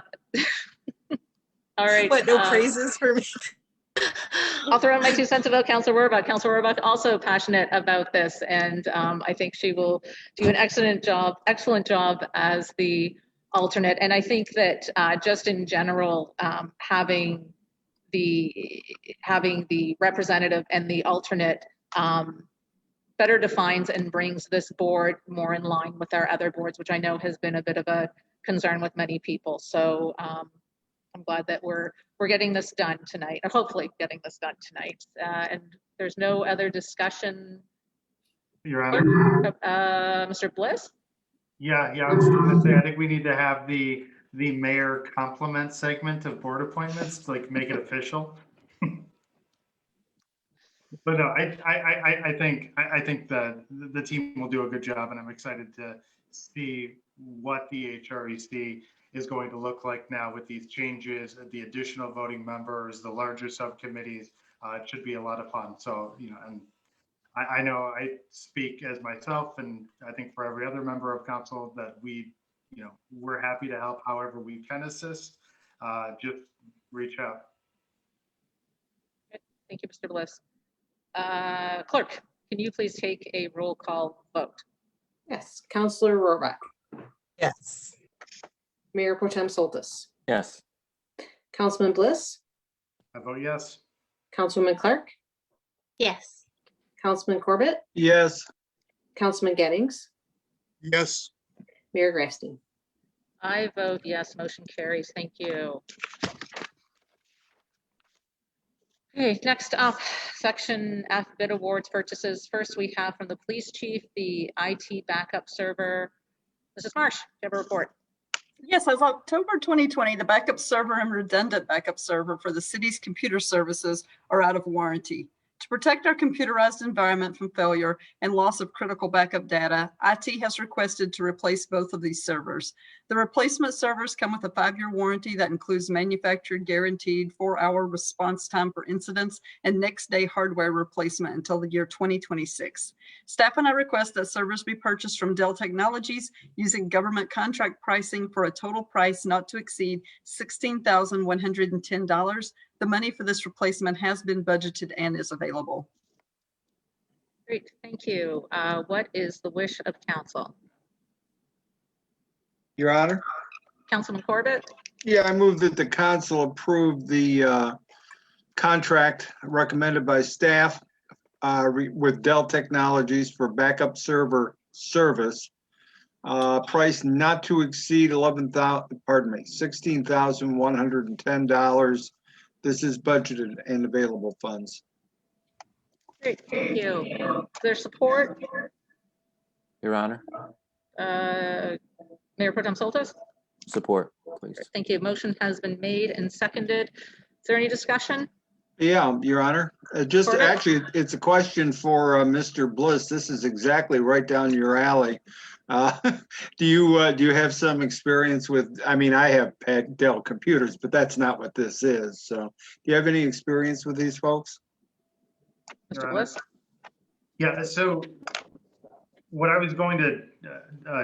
right. What, no praises for me? I'll throw in my 2 cents about Councillor Rohrbach. Councillor Rohrbach also passionate about this, and I think she will do an excellent job as the alternate. And I think that just in general, having the representative and the alternate better defines and brings this board more in line with our other boards, which I know has been a bit of a concern with many people. So I'm glad that we're getting this done tonight, or hopefully getting this done tonight. And there's no other discussion. Your Honor. Mr. Bliss? Yeah, I was going to say, I think we need to have the mayor compliment segment of board appointments, to, like, make it official. But no, I think that the team will do a good job, and I'm excited to see what the HREC is going to look like now with these changes, the additional voting members, the larger subcommittees. It should be a lot of fun. So, and I know I speak as myself, and I think for every other member of council, that we're happy to help however we can assist. Just reach out. Thank you, Mr. Bliss. Clerk, can you please take a roll call vote? Yes, Councillor Rohrbach, Yes. Mayor Pro Tem Soltis, Yes. Councilman Bliss, I vote yes. Councilwoman Clark, Yes. Councilman Corbett, Yes. Councilman Gettings, yes. Mayor Grafstein. I vote yes, motion carries. Thank you. Okay, next up, section F, bid awards purchases. First, we have from the police chief, the IT backup server. Mrs. Marsh, you have a report. Yes, as of October 2020, the backup server and redundant backup server for the city's computer services are out of warranty. To protect our computerized environment from failure and loss of critical backup data, IT has requested to replace both of these servers. The replacement servers come with a 5-year warranty that includes manufactured guaranteed 4-hour response time for incidents and next day hardware replacement until the year 2026. Staff and I request that servers be purchased from Dell Technologies using government contract pricing for a total price not to exceed $16,110. The money for this replacement has been budgeted and is available. Great, thank you. What is the wish of council? Your Honor? Councilman Corbett? Yeah, I move that the council approve the contract recommended by staff with Dell Technologies for backup server service. Price not to exceed $16,110. This is budgeted and available funds. Great, thank you. Is there support? Your Honor, Mayor Pro Tem Soltis? support, please. Thank you. Motion has been made and seconded. Is there any discussion? Yeah, Your Honor. Just Corbett? actually, it's a question for Mr. Bliss. This is exactly right down your alley. Do you have some experience with? I mean, I have Dell computers, but that's not what this is. So, do you have any experience with these folks? Mr. Bliss? Yeah. So, what I was going to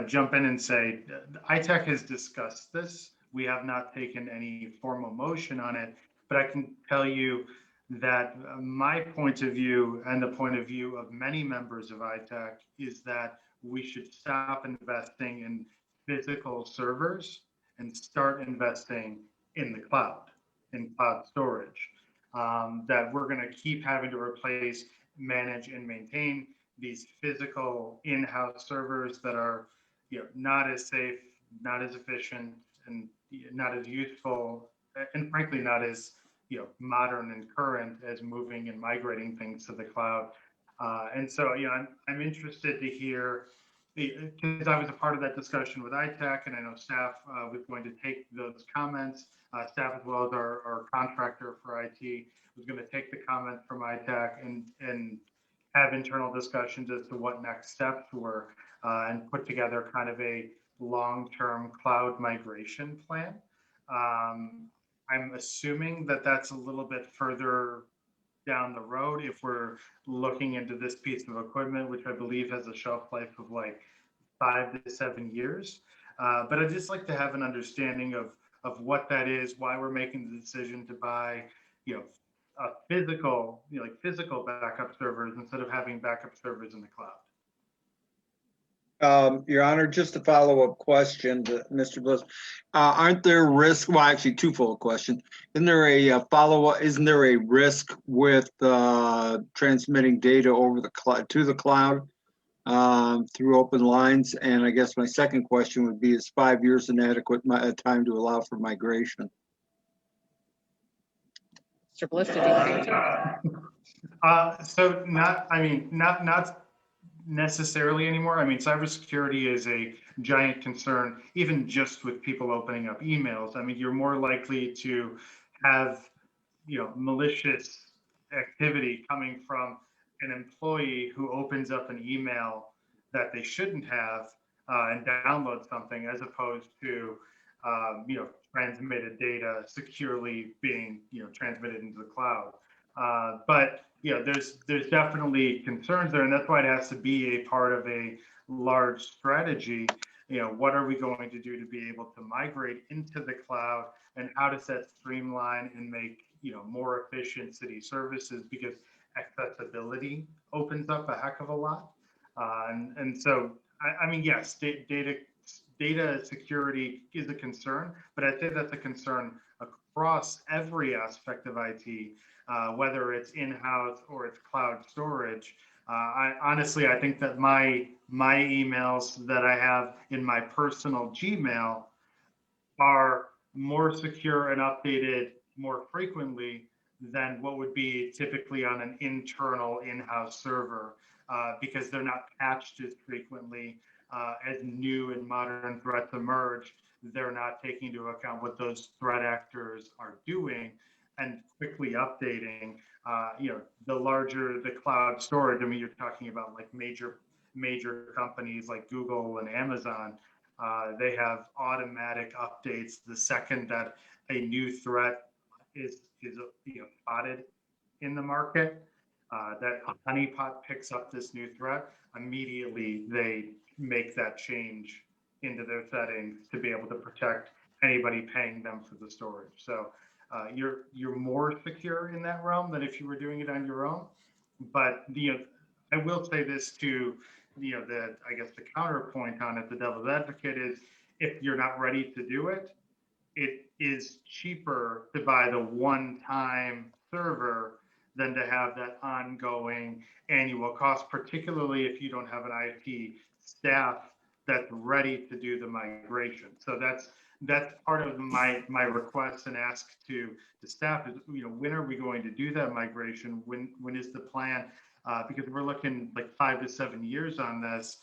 jump in and say, ITech has discussed this. We have not taken any formal motion on it, but I can tell you that my point of view and the point of view of many members of ITech is that we should stop investing in physical servers and start investing in the cloud, in cloud storage. That we're going to keep having to replace, manage, and maintain these physical in-house servers that are, not as safe, not as efficient, and not as useful, and frankly not as modern and current as moving and migrating things to the cloud. And so, I'm interested to hear, because I was a part of that discussion with ITech, and I know staff was going to take those comments. Staff, as well as our contractor for IT, was going to take the comments from ITech and have internal discussions as to what next steps were, and put together kind of a long-term cloud migration plan. I'm assuming that that's a little bit further down the road if we're looking into this piece of equipment, which I believe has a shelf life of like 5 to 7 years. But I'd just like to have an understanding of what that is, why we're making the decision to buy, a physical, like physical backup servers instead of having backup servers in the cloud. Your Honor, just a follow-up question to Mr. Bliss. Aren't there risks? Well, actually, twofold question. Isn't there a follow-up? Isn't there a risk with transmitting data over the cloud to the cloud through open lines? And I guess my second question would be: is 5 years an adequate time to allow for migration? Mr. Bliss, did you want to answer? So not necessarily anymore. I mean, cybersecurity is a giant concern, even just with people opening up emails. I mean, you're more likely to have, malicious activity coming from an employee who opens up an email that they shouldn't have and download something, as opposed to, transmitted data securely being, transmitted into the cloud. But there's definitely concerns there, and that's why it has to be a part of a large strategy. What are we going to do to be able to migrate into the cloud, and how does that streamline and make more efficient city services, because accessibility opens up a heck of a lot. And so I mean, yes, data security is a concern, but I'd say that's a concern across every aspect of IT, whether it's in-house or it's cloud storage. I honestly think that my emails that I have in my personal Gmail are more secure and updated more frequently than what would be typically on an internal in-house server, because they're not patched as frequently. As new and modern threats emerge, they're not taking into account what those threat actors are doing and quickly updating. the larger the cloud storage, I mean, you're talking about like major companies like Google and Amazon. They have automatic updates the second that a new threat is spotted in the market. That honeypot picks up this new threat, immediately they make that change into their settings to be able to protect anybody paying them for the storage. So you're more secure in that realm than if you were doing it on your own. But I will say this to I guess the counterpoint on it, the devil's advocate, is if you're not ready to do it, it is cheaper to buy the one-time server than to have that ongoing annual cost, particularly if you don't have an IT staff that's ready to do the migration. So that's part of my request and ask to the staff is, when are we going to do that migration? When is the plan? Because we're looking like 5 to 7 years on this,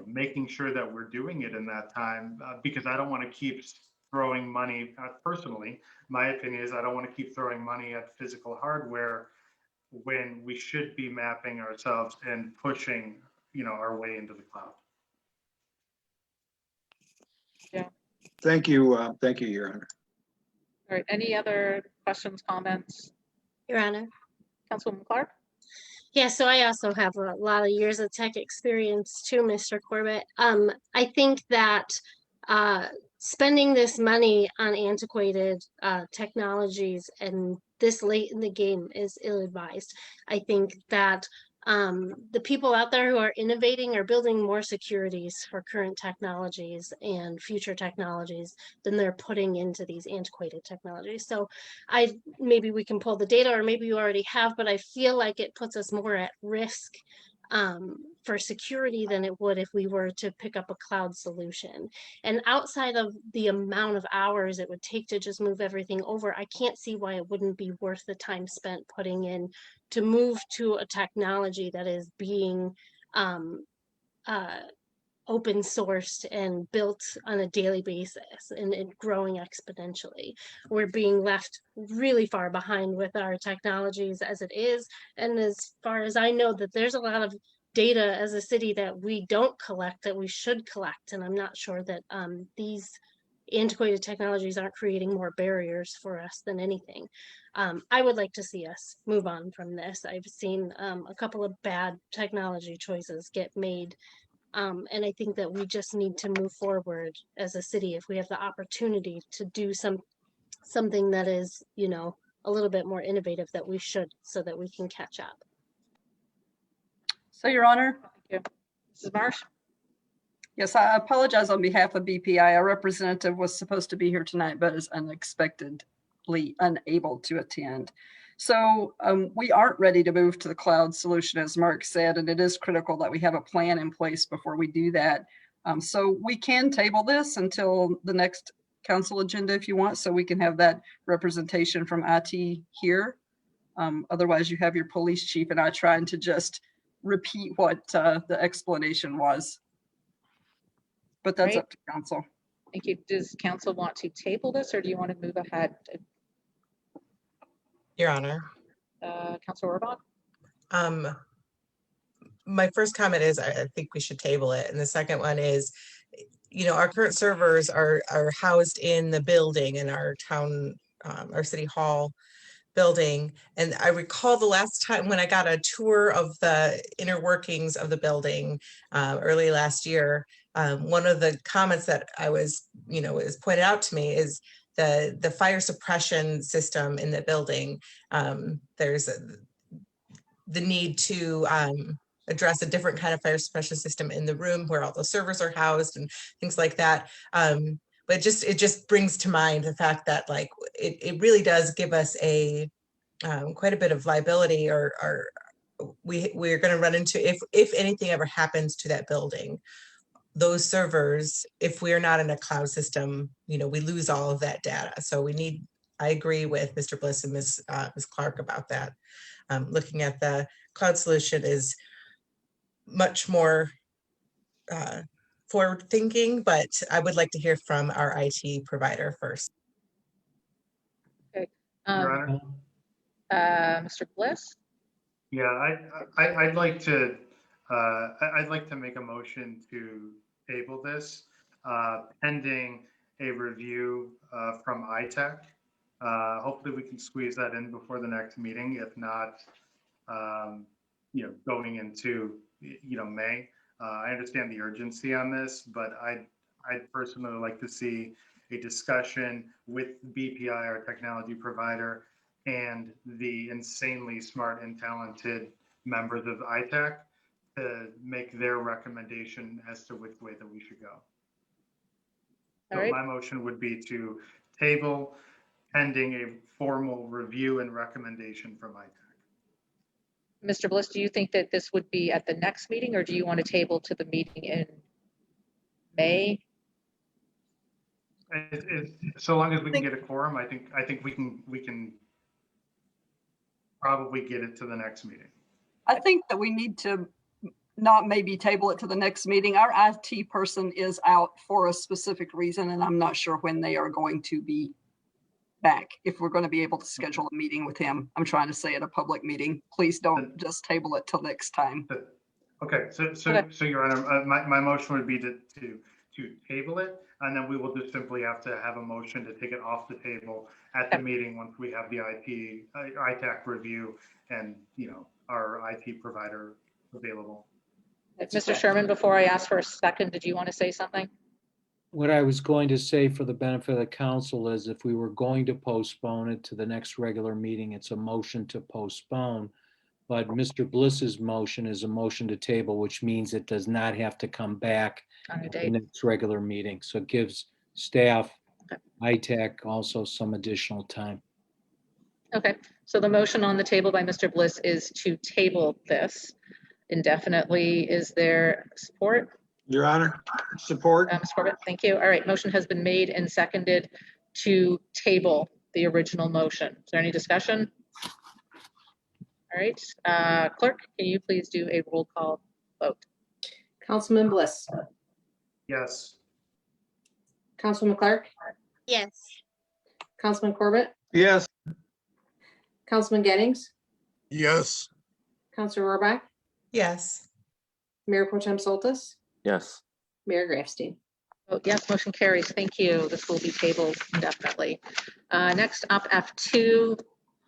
making sure that we're doing it in that time, because I don't want to keep throwing money, personally, my opinion is I don't want to keep throwing money at physical hardware when we should be mapping ourselves and pushing, our way into the cloud. Yeah. Thank you, Your Honor. All right, any other questions, comments? Your Honor. Councilwoman Clark? Yeah, so I also have a lot of years of tech experience too, Mr. Corbett. I think that spending this money on antiquated technologies and this late in the game is ill-advised. I think that the people out there who are innovating are building more securities for current technologies and future technologies than they're putting into these antiquated technologies. So maybe we can pull the data, or maybe you already have, but I feel like it puts us more at risk for security than it would if we were to pick up a cloud solution. And outside of the amount of hours it would take to just move everything over, I can't see why it wouldn't be worth the time spent putting in to move to a technology that is being open sourced and built on a daily basis and growing exponentially. We're being left really far behind with our technologies as it is. And as far as I know, that there's a lot of data as a city that we don't collect that we should collect. And I'm not sure that these antiquated technologies aren't creating more barriers for us than anything. I would like to see us move on from this. I've seen a couple of bad technology choices get made. And I think that we just need to move forward as a city if we have the opportunity to do something that is, a little bit more innovative, that we should, so that we can catch up. So, Your Honor. Thank you. Mrs. Marsh? Yes, I apologize on behalf of BPI. Our representative was supposed to be here tonight, but is unexpectedly unable to attend. So we aren't ready to move to the cloud solution, as Mark said, and it is critical that we have a plan in place before we do that. So we can table this until the next council agenda if you want, so we can have that representation from IT here. Otherwise, you have your police chief and I trying to just repeat what the explanation was. But that's up to council. Thank you. Does council want to table this, or do you want to move ahead? Your Honor. Councillor Rohrbach? My first comment is I think we should table it. And the second one is, our current servers are housed in the building in our town, our city hall building. And I recall the last time when I got a tour of the inner workings of the building early last year, one of the comments that I was pointed out to me is the fire suppression system in the building. There's the need to address a different kind of fire suppression system in the room where all the servers are housed and things like that. But it just brings to mind the fact that it really does give us a quite a bit of liability, or we're going to run into if anything ever happens to that building. Those servers, if we're not in a cloud system, we lose all of that data. So I agree with Mr. Bliss and Ms. Clark about that. Looking at the cloud solution is much more forward thinking, but I would like to hear from our IT provider first. Okay. Mr. Bliss? Yeah, I'd like to, I'd like to make a motion to table this pending a review from ITech. Hopefully we can squeeze that in before the next meeting. If not, going into, May. I understand the urgency on this, but I'd personally like to see a discussion with BPI, our technology provider, and the insanely smart and talented members of ITech to make their recommendation as to which way that we should go. So All right. my motion would be to table pending a formal review and recommendation from ITech. Mr. Bliss, do you think that this would be at the next meeting, or do you want to table to the meeting in May? So long as we can get a quorum, I think we can probably get it to the next meeting. I think that we need to not maybe table it to the next meeting. Our IT person is out for a specific reason, and I'm not sure when they are going to be back. If we're going to be able to schedule a meeting with him, I'm trying to say at a public meeting, please don't just table it till next time. Okay, so Your Honor, my motion would be to table it, and then we will just simply have to have a motion to take it off the table at the meeting once we have the ITech review and our IT provider available. Mr. Sherman, before I ask for a second, did you want to say something? What I was going to say for the benefit of the council is if we were going to postpone it to the next regular meeting, it's a motion to postpone. But Mr. Bliss's motion is a motion to table, which means it does not have to come back on a at the date. next regular meeting. So it gives staff, ITech also some additional time. Okay, so the motion on the table by Mr. Bliss is to table this indefinitely. Is there support? Your Honor, support. Ms. Corbett, thank you. All right, motion has been made and seconded to table the original motion. Is there any discussion? All right, clerk, can you please do a roll call vote? Councilman Bliss, Yes. Councilman Clark, Yes. Councilman Corbett, Yes. Councilman Gettings, Yes. Councillor Rohrbach, Yes. Mayor Pro Tem Soltis, Yes. Mayor Grafstein. Oh, yes, motion carries. Thank you. This will be tabled indefinitely. Next up, F2,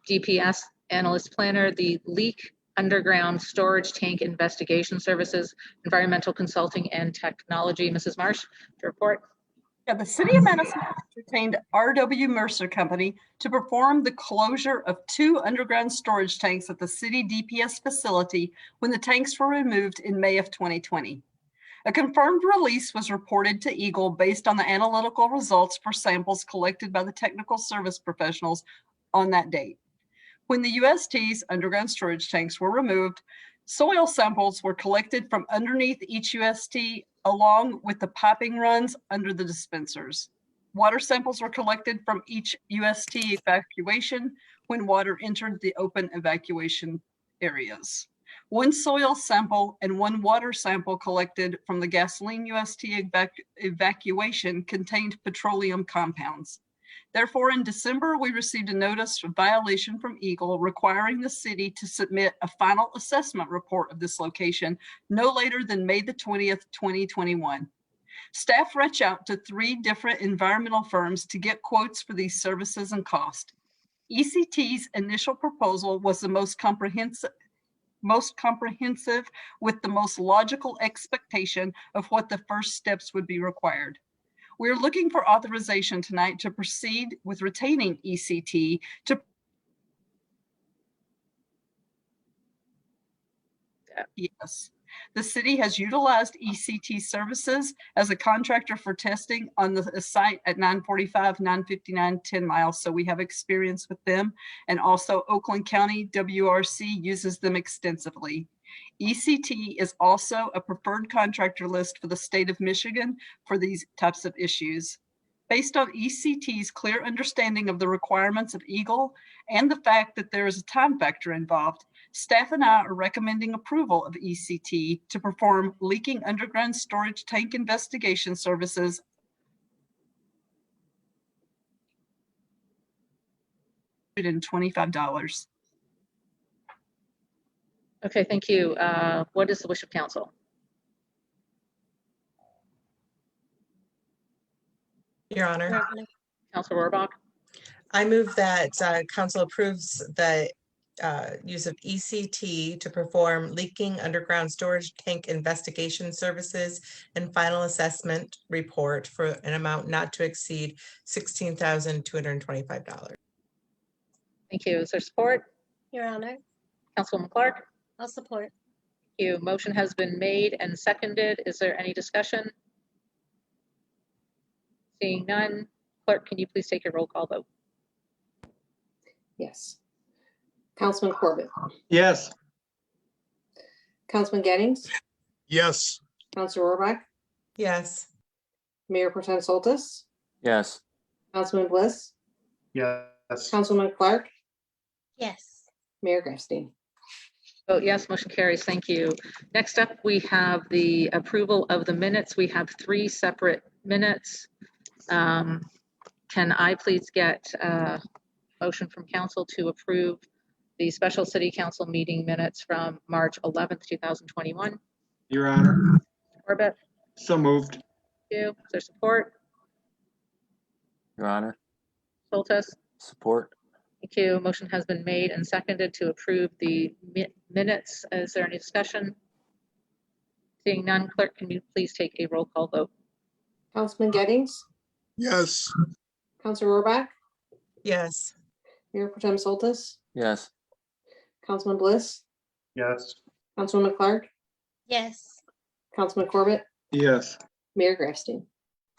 DPS Analyst Planner, the Leak Underground Storage Tank Investigation Services, Environmental Consulting and Technology. Mrs. Marsh, to report. Yeah, the city of Madison retained R.W. Mercer Company to perform the closure of 2 underground storage tanks at the city DPS facility when the tanks were removed in May of 2020. A confirmed release was reported to Eagle based on the analytical results for samples collected by the technical service professionals on that date. When the UST's underground storage tanks were removed, soil samples were collected from underneath each UST along with the piping runs under the dispensers. Water samples were collected from each UST evacuation when water entered the open evacuation areas. 1 soil sample and 1 water sample collected from the gasoline UST evacuation contained petroleum compounds. Therefore, in December, we received a notice of violation from Eagle requiring the city to submit a final assessment report of this location no later than May the 20th, 2021. Staff reached out to 3 different environmental firms to get quotes for these services and cost. ECT's initial proposal was the most comprehensive with the most logical expectation of what the first steps would be required. We're looking for authorization tonight to proceed with retaining ECT to Yes. The city has utilized ECT services as a contractor for testing on the site at 945, 959, 10 miles. So we have experience with them. And also Oakland County WRC uses them extensively. ECT is also a preferred contractor list for the state of Michigan for these types of issues. Based on ECT's clear understanding of the requirements of Eagle and the fact that there is a time factor involved, staff and I are recommending approval of ECT to perform leaking underground storage tank investigation services $125. Okay, thank you. What is the wish of council? Your Honor, Councillor Rohrbach, I move that council approves the use of ECT to perform leaking underground storage tank investigation services and final assessment report for an amount not to exceed $16,225. thank you. Is there support? Your Honor, Councilwoman Clark? I'll support. Thank you. Motion has been made and seconded. Is there any discussion? Seeing none, clerk, can you please take your roll call vote? Yes. Councilman Corbett, Yes. Councilman Gettings, Yes. Councilor Rohrbach, Yes. Mayor Pro Tem Soltis, Yes. Councilman Bliss, Yes. Councilman Clark, Yes. Mayor Grafstein. Vote yes, motion carries. Thank you. Next up, we have the approval of the minutes. We have 3 separate minutes. Can I please get a motion from council to approve the special city council meeting minutes from March 11th, 2021? Your Honor, Corbett, so moved. thank you. Is there support? Your Honor, Soltis? support. Thank you. Motion has been made and seconded to approve the minutes. Is there any discussion? Seeing none, clerk, can you please take a roll call vote? Councilman Gettings, Yes. Councilor Rohrbach, Yes. Mayor Pro Tem Soltis, Yes. Councilman Bliss, Yes. Councilwoman Clark, Yes. Councilman Corbett, Yes. Mayor Grafstein.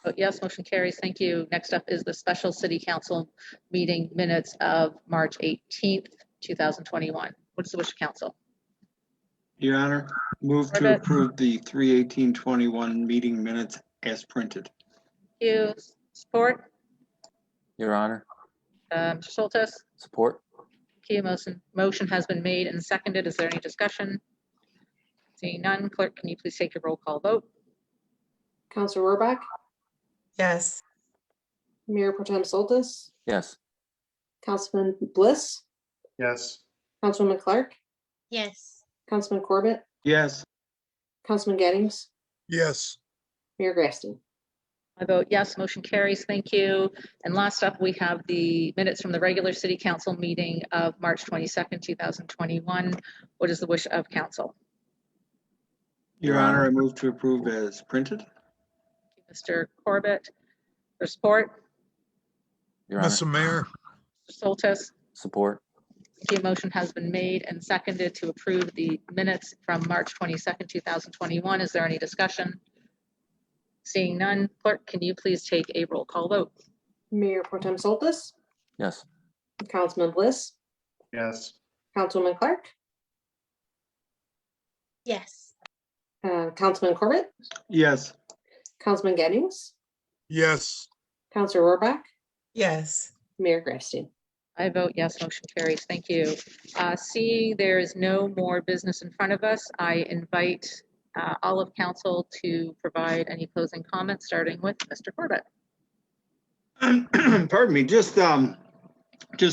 Vote yes, motion carries. Thank you. Next up is the special city council meeting minutes of March 18th, 2021. What is the wish of council? Your Honor, move to Corbett. approve the 3/18/21 meeting minutes as printed. Thank you. Support? Your Honor, Mr. Soltis? support. Thank you. Motion has been made and seconded. Is there any discussion? Seeing none, clerk, can you please take your roll call vote? Councilor Rohrbach, Yes. Mayor Pro Tem Soltis, Yes. Councilman Bliss, Yes. Councilwoman Clark, Yes. Councilman Corbett, Yes. Councilman Gettings, Yes. Mayor Grafstein. I vote yes, motion carries. Thank you. And last up, we have the minutes from the regular city council meeting of March 22nd, 2021. What is the wish of council? Your Honor, I move to approve as printed. Mr. Corbett, for support? Your Honor, Mr. Mayor, Mr. Soltis? support. The motion has been made and seconded to approve the minutes from March 22nd, 2021. Is there any discussion? Seeing none, clerk, can you please take a roll call vote? Mayor Pro Tem Soltis, Yes. Councilman Bliss, Yes. Councilwoman Clark, Yes. Councilman Corbett, Yes. Councilman Gettings, yes. Councilor Rohrbach, Yes. Mayor Grafstein. I vote yes, motion carries. Thank you. Seeing there is no more business in front of us, I invite all of council to provide any closing comments, starting with Mr. Corbett. Pardon me, just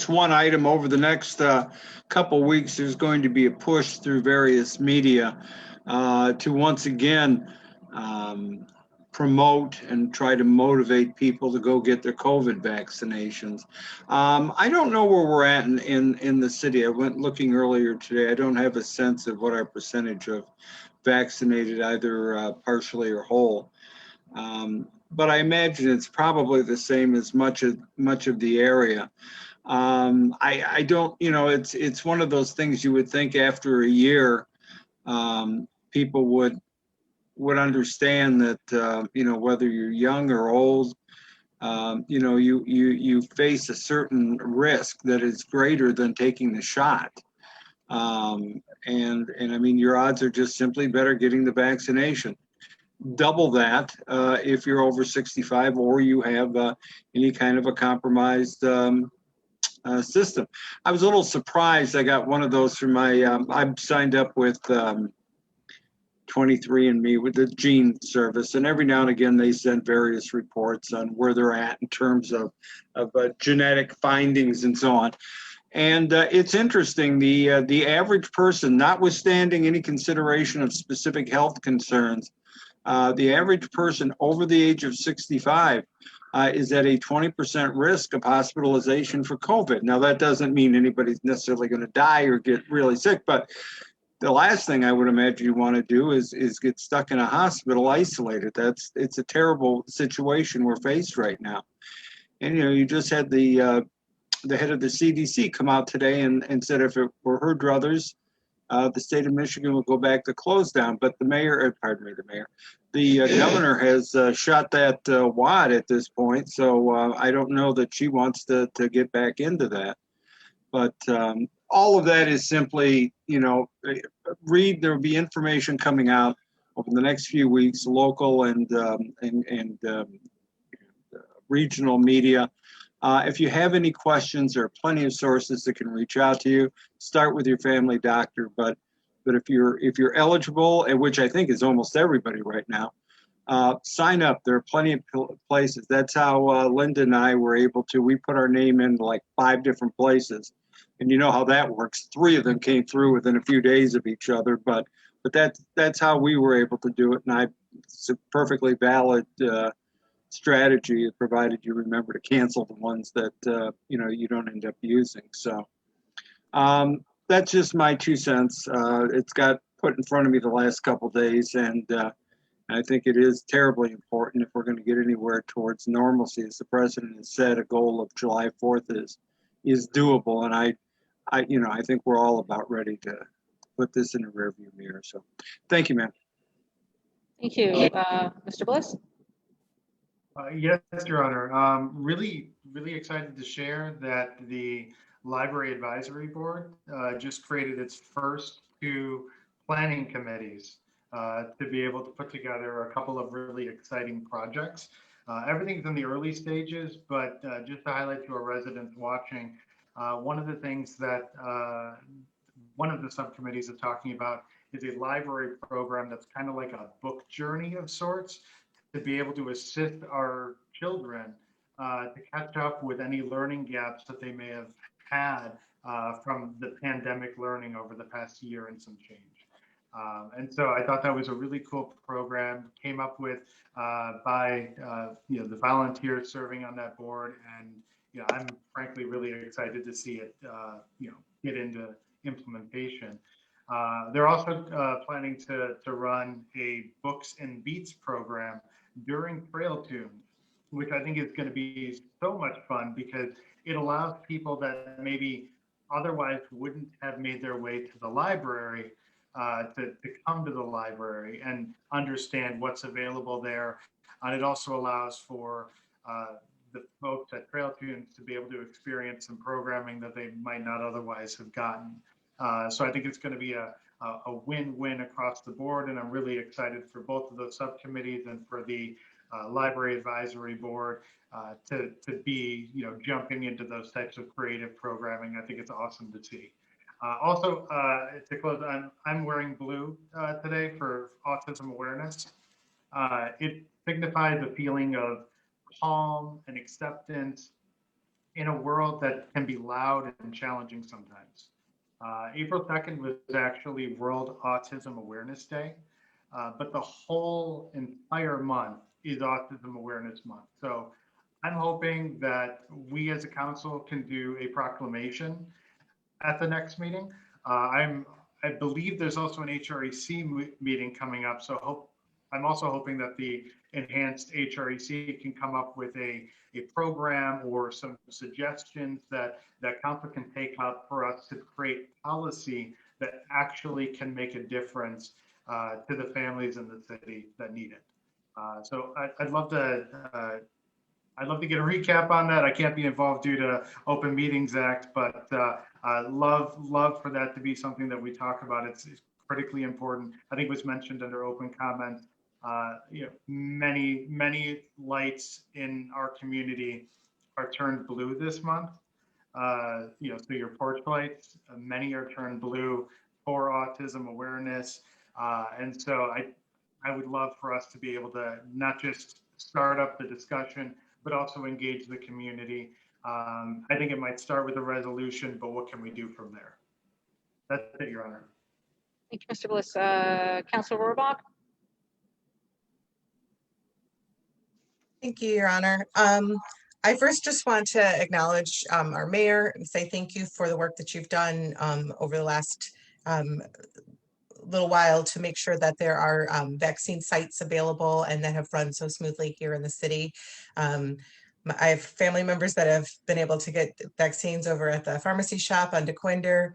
one item. Over the next couple weeks, there's going to be a push through various media to once again promote and try to motivate people to go get their COVID vaccinations. I don't know where we're at in the city. I went looking earlier today. I don't have a sense of what our percentage of vaccinated, either partially or whole. But I imagine it's probably the same as much of the area. I don't, it's one of those things you would think after a year, people would understand that, whether you're young or old, you face a certain risk that is greater than taking the shot. And I mean, your odds are just simply better getting the vaccination. Double that if you're over 65 or you have any kind of a compromised system. I was a little surprised. I got one of those from I'm signed up with 23andMe with the gene service, and every now and again they send various reports on where they're at in terms of genetic findings and so on. And it's interesting, the average person, notwithstanding any consideration of specific health concerns, the average person over the age of 65 is at a 20% risk of hospitalization for COVID. Now, that doesn't mean anybody's necessarily going to die or get really sick, but the last thing I would imagine you want to do is get stuck in a hospital isolated. It's a terrible situation we're faced right now. And, you just had the head of the CDC come out today and said if it were her druthers, the state of Michigan would go back to close down. But the governor has shot that wad at this point. So I don't know that she wants to get back into that. But all of that is simply, there will be information coming out over the next few weeks, local and regional media. If you have any questions, there are plenty of sources that can reach out to you. Start with your family doctor, but if you're eligible, and which I think is almost everybody right now, sign up. There are plenty of places. That's how Linda and I were able to. We put our name in like 5 different places, and you know how that works. 3 of them came through within a few days of each other, but that's how we were able to do it, and it's a perfectly valid strategy, provided you remember to cancel the ones that you don't end up using. So that's just my 2 cents. It's got put in front of me the last couple days, and I think it is terribly important if we're going to get anywhere towards normalcy. As the president has said, a goal of July 4th is doable, and I think we're all about ready to put this in the rearview mirror. So thank you, ma'am. Thank you. Mr. Bliss? Yes, Your Honor. Really excited to share that the Library Advisory Board just created its first 2 planning committees to be able to put together a couple of really exciting projects. Everything's in the early stages, but just to highlight to our residents watching, one of the things that one of the subcommittees is talking about is a library program that's kind of like a book journey of sorts, to be able to assist our children to catch up with any learning gaps that they may have had from the pandemic learning over the past year and some change. And so I thought that was a really cool program, came up with by the volunteers serving on that board, and I'm frankly really excited to see it get into implementation. They're also planning to run a Books and Beats program during Trail Tunes, which I think is going to be so much fun because it allows people that maybe otherwise wouldn't have made their way to the library to come to the library and understand what's available there. And it also allows for the folks at Trail Tunes to be able to experience some programming that they might not otherwise have gotten. So I think it's going to be a win-win across the board, and I'm really excited for both of those subcommittees and for the Library Advisory Board to be, jumping into those types of creative programming. I think it's awesome to see. Also, to close, I'm wearing blue today for Autism Awareness. It signifies a feeling of calm and acceptance in a world that can be loud and challenging sometimes. April 2nd was actually World Autism Awareness Day, but the whole entire month is Autism Awareness Month. So I'm hoping that we as a council can do a proclamation at the next meeting. I believe there's also an HREC meeting coming up, so I'm also hoping that the enhanced HREC can come up with a program or some suggestions that council can take up for us to create policy that actually can make a difference to the families in the city that need it. So I'd love to get a recap on that. I can't be involved due to Open Meetings Act, but love for that to be something that we talk about. It's critically important. I think it was mentioned under open comment. Many lights in our community are turned blue this month. So your porch lights, many are turned blue for autism awareness. And so I would love for us to be able to not just start up the discussion, but also engage the community I think it might start with a resolution, but what can we do from there? That's it, Your Honor. Thank you, Mr. Bliss. Councillor Rohrbach? Thank you, Your Honor. I first just want to acknowledge our mayor and say thank you for the work that you've done over the last little while to make sure that there are vaccine sites available and that have run so smoothly here in the city. I have family members that have been able to get vaccines over at the pharmacy shop on DeQuinder,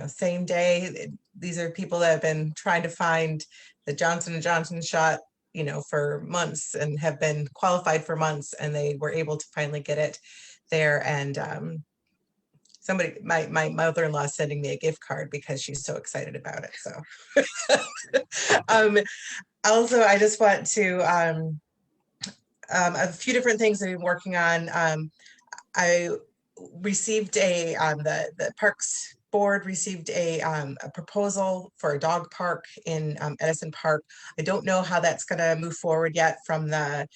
same day. These are people that have been trying to find the Johnson & Johnson shot, for months and have been qualified for months, and they were able to finally get it there. And my mother-in-law is sending me a gift card because she's so excited about it. So also, I just want to a few different things I've been working on. I received the Parks Board received a proposal for a dog park in Edison Park. I don't know how that's going to move forward yet from the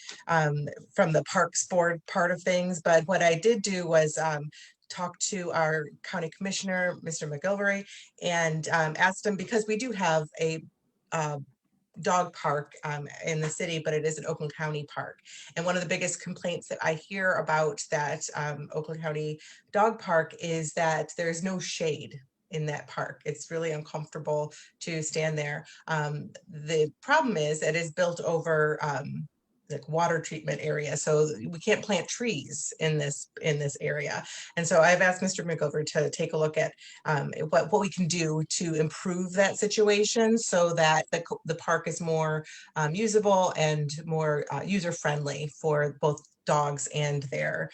Parks Board part of things, but what I did do was talk to our county commissioner, Mr. McGilvery, and asked him, because we do have a dog park in the city, but it is an Oakland County park. And one of the biggest complaints that I hear about that Oakland County dog park is that there's no shade in that park. It's really uncomfortable to stand there. The problem is it is built over like water treatment area, so we can't plant trees in this area. And so I've asked Mr. McGilvery to take a look at what we can do to improve that situation so that the park is more usable and more user friendly for both dogs and their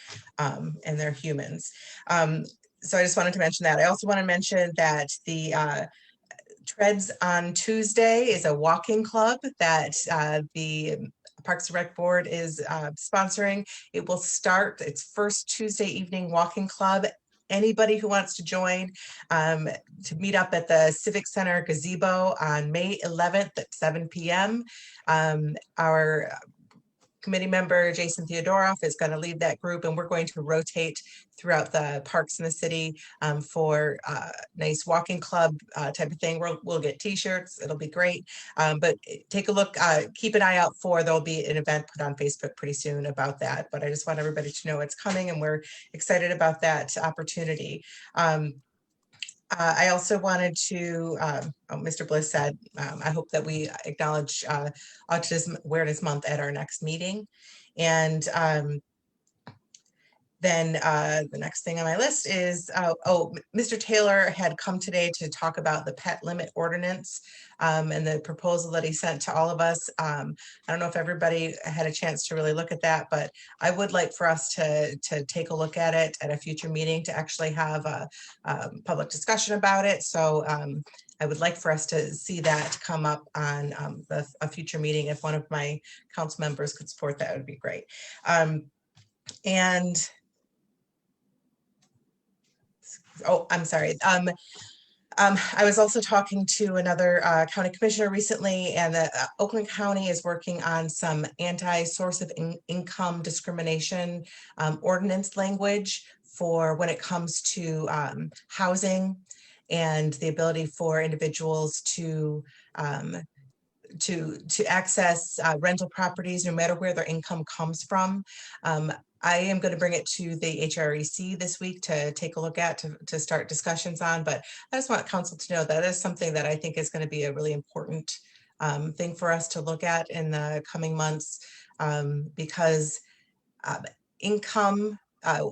humans. So I just wanted to mention that. I also want to mention that the Treads on Tuesday is a walking club that the Parks and Rec Board is sponsoring. It will start its first Tuesday evening walking club. Anybody who wants to join to meet up at the Civic Center gazebo on May 11th at 7 p.m. Our committee member, Jason Theodorov, is going to lead that group, and we're going to rotate throughout the parks in the city for nice walking club type of thing. We'll get t-shirts. It'll be great. But take a look, keep an eye out there'll be an event put on Facebook pretty soon about that. But I just want everybody to know it's coming, and we're excited about that opportunity. I also wanted to, Mr. Bliss said, I hope that we acknowledge Autism Awareness Month at our next meeting. And then the next thing on my list is, Mr. Taylor had come today to talk about the Pet Limit Ordinance and the proposal that he sent to all of us. I don't know if everybody had a chance to really look at that, but I would like for us to take a look at it at a future meeting to actually have a public discussion about it. So I would like for us to see that come up on a future meeting. If one of my council members could support that, would be great. I'm sorry. I was also talking to another county commissioner recently, and the Oakland County is working on some anti-source of income discrimination ordinance language for when it comes to housing and the ability for individuals to access rental properties no matter where their income comes from. I am going to bring it to the HREC this week to take a look at, to start discussions on, but I just want council to know that is something that I think is going to be a really important thing for us to look at in the coming months, because income,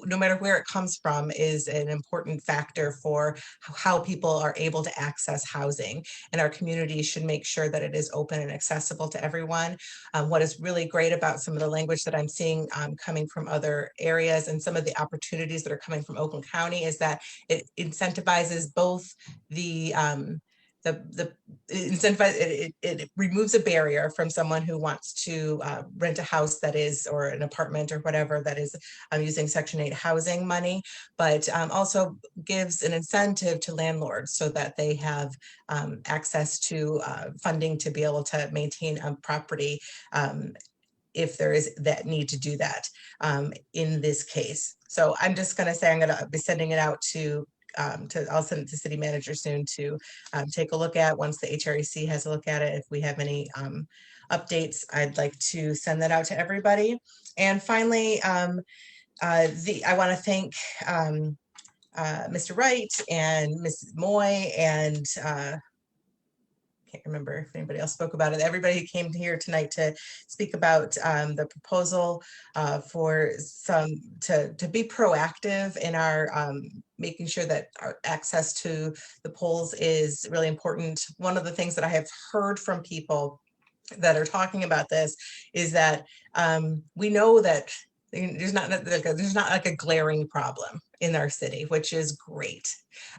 no matter where it comes from, is an important factor for how people are able to access housing. And our community should make sure that it is open and accessible to everyone. What is really great about some of the language that I'm seeing coming from other areas and some of the opportunities that are coming from Oakland County is that it incentivizes both it removes a barrier from someone who wants to rent a house that is, or an apartment or whatever that is using Section 8 housing money, but also gives an incentive to landlords so that they have access to funding to be able to maintain a property if there is that need to do that in this case. So I'm just going to say I'm going to be sending it out to I'll send it to city manager soon to take a look at. Once the HREC has a look at it, if we have any updates, I'd like to send that out to everybody. And finally, I want to thank Mr. Wright and Mrs. Moy and can't remember if anybody else spoke about it. Everybody who came here tonight to speak about the proposal for to be proactive in our making sure that our access to the polls is really important. One of the things that I have heard from people that are talking about this is that we know that there's not like a glaring problem in our city, which is great.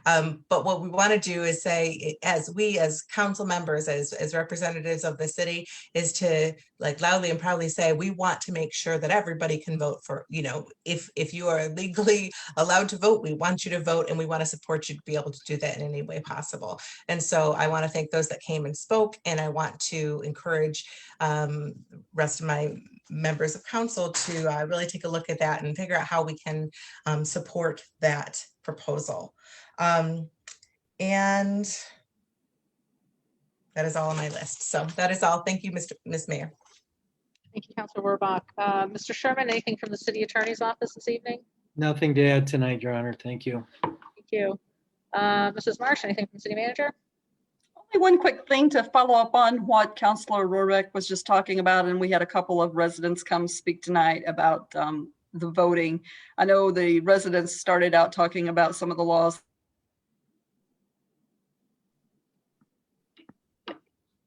But what we want to do is say, as council members, as representatives of the city, is to like loudly and proudly say, we want to make sure that everybody can vote for, you know, if you are legally allowed to vote, we want you to vote, and we want to support you to be able to do that in any way possible. And so I want to thank those that came and spoke, and I want to encourage rest of my members of council to really take a look at that and figure out how we can support that proposal. And that is all on my list. So that is all. Thank you, Ms. Mayor. Thank you, Councillor Rohrbach. Mr. Sherman, anything from the city attorney's office this evening? Nothing to add tonight, Your Honor. Thank you. Thank you. Mrs. Marsh, anything from the city manager? Only one quick thing to follow up on what Councillor Hrec was just talking about, and we had a couple of residents come speak tonight about the voting. I know the residents started out talking about some of the laws.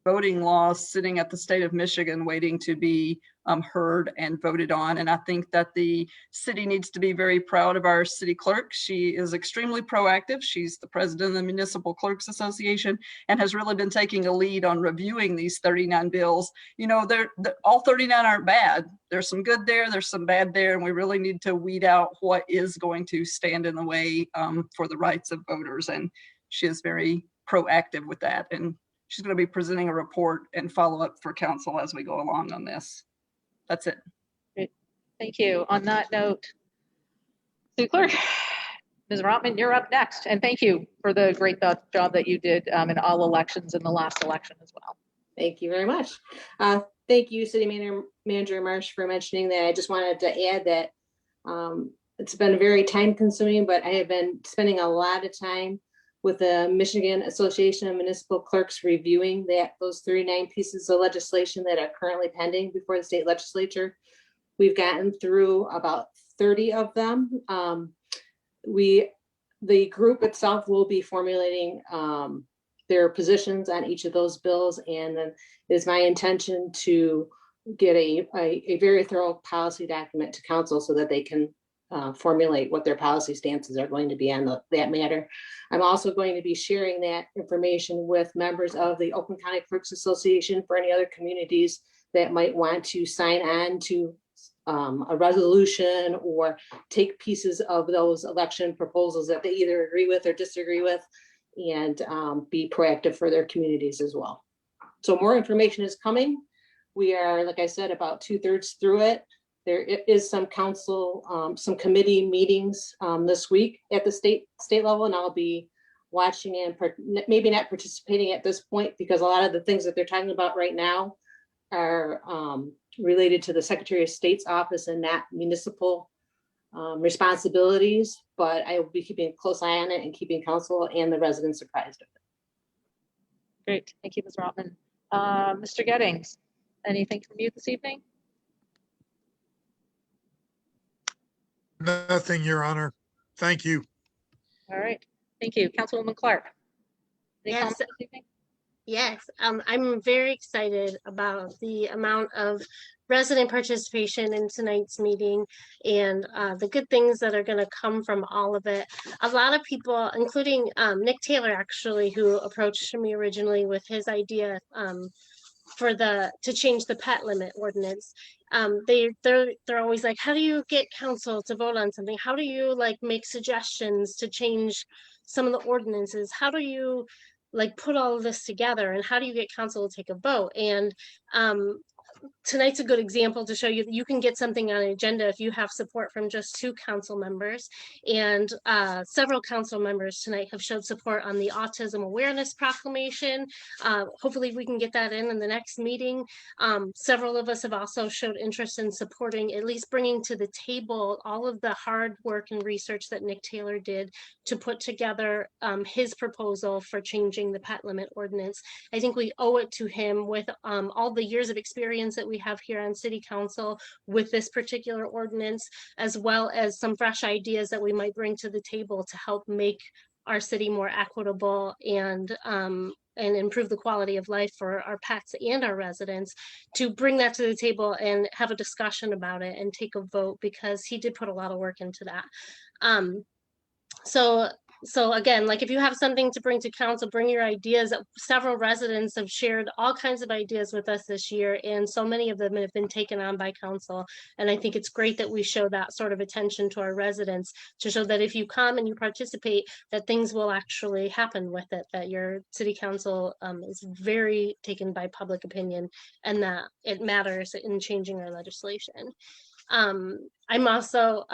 Voting laws sitting at the state of Michigan waiting to be heard and voted on. And I think that the city needs to be very proud of our city clerk. She is extremely proactive. She's the president of the Municipal Clerks Association and has really been taking a lead on reviewing these 39 bills. You know, all 39 aren't bad. There's some good there, there's some bad there, and we really need to weed out what is going to stand in the way for the rights of voters. And she is very proactive with that. And she's going to be presenting a report and follow up for council as we go along on this. That's it. Great. Thank you. On that note, City Clerk, Ms. Rotman, you're up next. And thank you for the great job that you did in all elections in the last election as well. Thank you very much. Thank you, City Manager Marsh, for mentioning that. I just wanted to add that it's been very time consuming, but I have been spending a lot of time with the Michigan Association of Municipal Clerks reviewing those 39 pieces of legislation that are currently pending before the state legislature. We've gotten through about 30 of them. The group itself will be formulating their positions on each of those bills, and then it is my intention to get a very thorough policy document to council so that they can formulate what their policy stances are going to be on that matter. I'm also going to be sharing that information with members of the Oakland County Clerks Association for any other communities that might want to sign on to a resolution or take pieces of those election proposals that they either agree with or disagree with, and be proactive for their communities as well. So more information is coming. We are, like I said, about 2/3 through it. There is some council, some committee meetings this week at the state level, and I'll be watching and maybe not participating at this point because a lot of the things that they're talking about right now are related to the Secretary of State's office and not municipal responsibilities. But I will be keeping a close eye on it and keeping council and the residents apprised of it. Great, thank you, Ms. Rotman. Mr. Gettings, anything from you this evening? Nothing, Your Honor. Thank you. All right, thank you. Councilwoman Clark. Any Yes. comments this evening? Yes, I'm very excited about the amount of resident participation in tonight's meeting and the good things that are going to come from all of it. A lot of people, including Nick Taylor, actually, who approached me originally with his idea to change the Pet Limit Ordinance. They're always like, how do you get council to vote on something? How do you like make suggestions to change some of the ordinances? How do you like put all of this together, and how do you get council to take a vote? And tonight's a good example to show you that you can get something on an agenda if you have support from just 2 council members. And several council members tonight have showed support on the Autism Awareness Proclamation. Hopefully we can get that in the next meeting. Several of us have also showed interest in supporting, at least bringing to the table, all of the hard work and research that Nick Taylor did to put together his proposal for changing the Pet Limit Ordinance. I think we owe it to him with all the years of experience that we have here on City Council with this particular ordinance, as well as some fresh ideas that we might bring to the table to help make our city more equitable and improve the quality of life for our pets and our residents, to bring that to the table and have a discussion about it and take a vote, because he did put a lot of work into that. So again, like, if you have something to bring to council, bring your ideas. Several residents have shared all kinds of ideas with us this year, and so many of them have been taken on by council. And I think it's great that we show that sort of attention to our residents, to show that if you come and you participate, that things will actually happen with it, that your city council is very taken by public opinion, and that it matters in changing our legislation. I'm also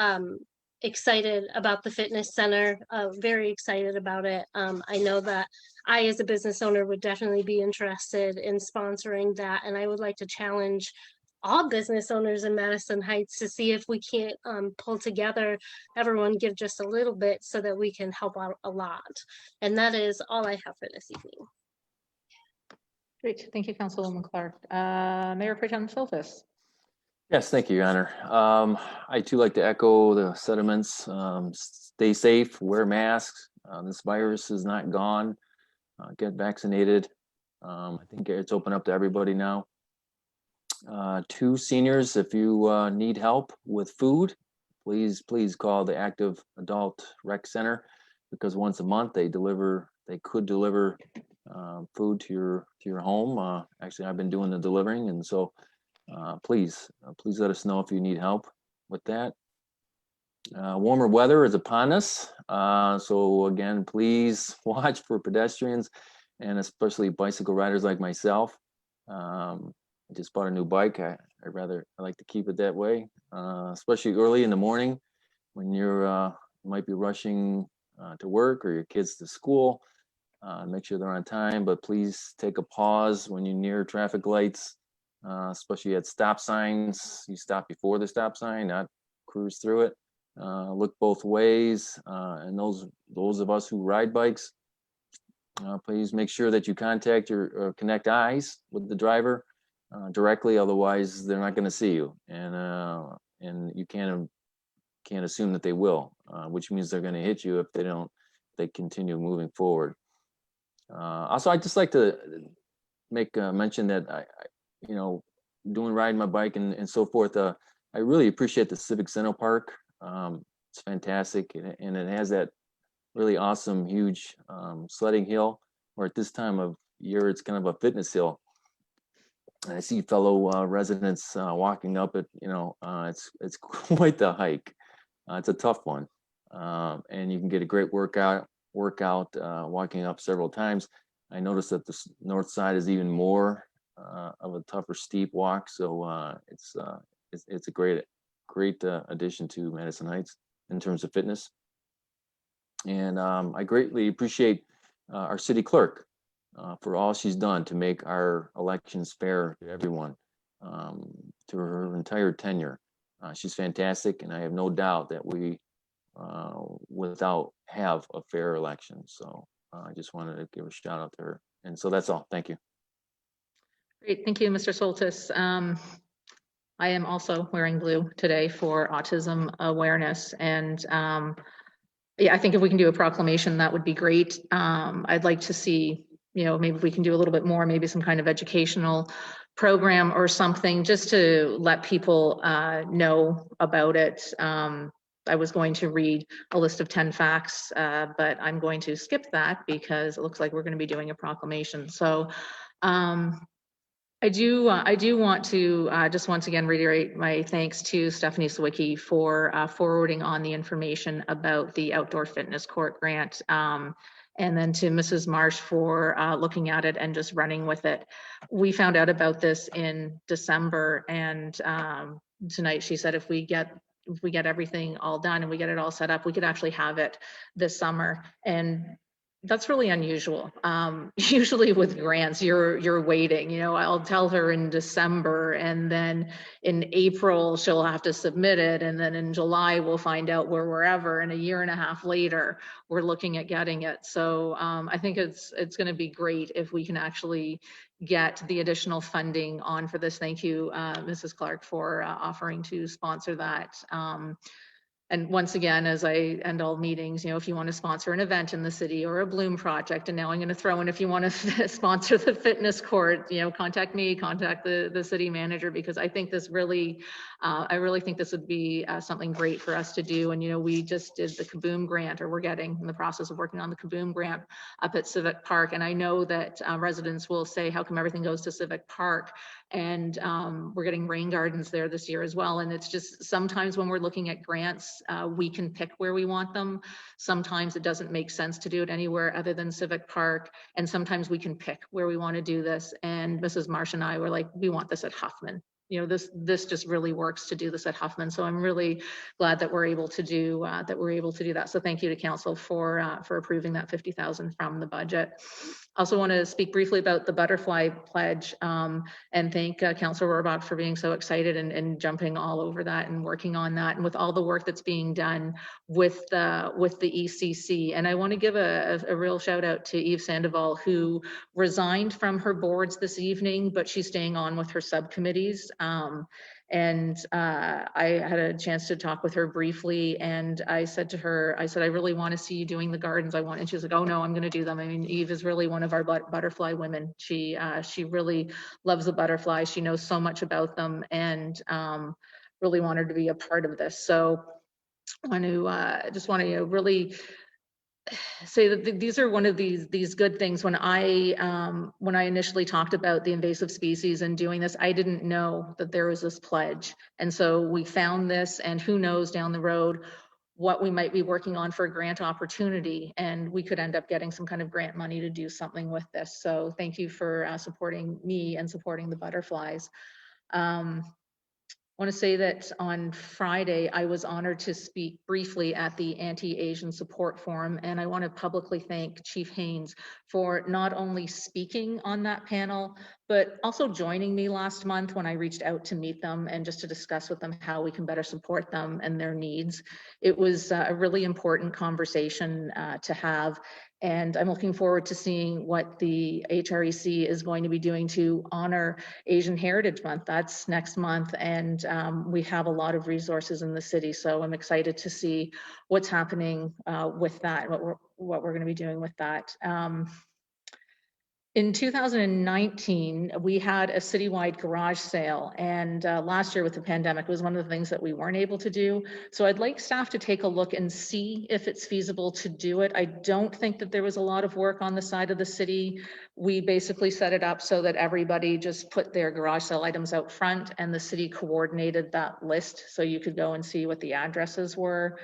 excited about the fitness center, very excited about it. I know that I, as a business owner, would definitely be interested in sponsoring that, and I would like to challenge all business owners in Madison Heights to see if we can't pull together, everyone give just a little bit, so that we can help out a lot. And that is all I have for this evening. Great, thank you, Councilwoman Clark. Mayor Pro Tem Soltis. Yes, thank you, Your Honor. I too like to echo the sentiments. Stay safe, wear masks. This virus is not gone. Get vaccinated. I think it's open up to everybody now. To seniors, if you need help with food, please call the Active Adult Rec Center, because once a month they could deliver food to your home. Actually, I've been doing the delivering, and so please let us know if you need help with that. Warmer weather is upon us, so again, please watch for pedestrians, and especially bicycle riders like myself. I just bought a new bike. I like to keep it that way, especially early in the morning when you might be rushing to work or your kids to school. Make sure they're on time, but please take a pause when you're near traffic lights. Especially at stop signs. You stop before the stop sign, not cruise through it. Look both ways, and those of us who ride bikes, please make sure that you contact or connect eyes with the driver directly. Otherwise, they're not going to see you, and you can't assume that they will, which means they're going to hit you if they continue moving forward. Also, I'd just like to make mention that riding my bike and so forth. I really appreciate the Civic Center Park. It's fantastic, and it has that really awesome, huge sledding hill, where at this time of year, it's kind of a fitness hill. And I see fellow residents walking up it. It's quite the hike. It's a tough one, and you can get a great workout walking up several times. I noticed that the north side is even more of a tougher, steep walk. So it's a great addition to Madison Heights in terms of fitness. And I greatly appreciate our city clerk for all she's done to make our elections fair to everyone through her entire tenure. She's fantastic, and I have no doubt that we without have a fair election. So I just wanted to give a shout out to her. And so that's all. Thank you. Great, thank you, Mr. Soltis. I am also wearing blue today for autism awareness, and yeah, I think if we can do a proclamation, that would be great. I'd like to see, maybe we can do a little bit more, maybe some kind of educational program or something, just to let people know about it. I was going to read a list of 10 facts, but I'm going to skip that because it looks like we're going to be doing a proclamation. So I do want to just once again reiterate my thanks to Stephanie Sawicki for forwarding on the information about the outdoor fitness court grant. And then to Mrs. Marsh for looking at it and just running with it. We found out about this in December, and tonight she said if we get everything all done and we get it all set up, we could actually have it this summer. And that's really unusual. Usually with grants, you're waiting. You know, I'll tell her in December, and then in April she'll have to submit it, and then in July we'll find out where we're ever, and a year and a half later we're looking at getting it. So I think it's going to be great if we can actually get the additional funding on for this. Thank you, Mrs. Clark, for offering to sponsor that. And once again, as I end all meetings, you know, if you want to sponsor an event in the city or a Bloom project, and now I'm going to throw in, if you want to sponsor the fitness court, you know, contact me, contact the city manager, because I think this really, I really think this would be something great for us to do. And, you know, we just did the Kaboom grant, or we're getting in the process of working on the Kaboom grant up at Civic Park. And I know that residents will say, how come everything goes to Civic Park? And we're getting rain gardens there this year as well. And it's just, sometimes when we're looking at grants, we can pick where we want them. Sometimes it doesn't make sense to do it anywhere other than Civic Park. And sometimes we can pick where we want to do this. And Mrs. Marsh and I were like, we want this at Huffman. You know, this just really works to do this at Huffman. So I'm really glad that we're able to do that. So thank you to council for approving that $50,000 from the budget. Also want to speak briefly about the butterfly pledge and thank Councillor Rohrbach for being so excited and jumping all over that and working on that, and with all the work that's being done with the ECC. And I want to give a real shout out to Eve Sandoval, who resigned from her boards this evening, but she's staying on with her subcommittees. And I had a chance to talk with her briefly, and I said to her, I said, I really want to see you doing the gardens. And she was like, oh no, I'm going to do them. I mean, Eve is really one of our butterfly women. She really loves the butterflies. She knows so much about them, and really wanted to be a part of this. So I want to just want to really say that these are one of these good things. When I initially talked about the invasive species and doing this, I didn't know that there was this pledge. And so we found this, and who knows down the road what we might be working on for a grant opportunity, and we could end up getting some kind of grant money to do something with this. So thank you for supporting me and supporting the butterflies. I want to say that on Friday, I was honored to speak briefly at the Anti-Asian Support Forum, and I want to publicly thank Chief Haynes for not only speaking on that panel, but also joining me last month when I reached out to meet them and just to discuss with them how we can better support them and their needs. It was a really important conversation to have. And I'm looking forward to seeing what the HREC is going to be doing to honor Asian Heritage Month. That's next month, and we have a lot of resources in the city. So I'm excited to see what's happening with that, what we're going to be doing with that. In 2019, we had a citywide garage sale, and last year with the pandemic, it was one of the things that we weren't able to do. So I'd like staff to take a look and see if it's feasible to do it. I don't think that there was a lot of work on the side of the city. We basically set it up so that everybody just put their garage sale items out front, and the city coordinated that list so you could go and see what the addresses were.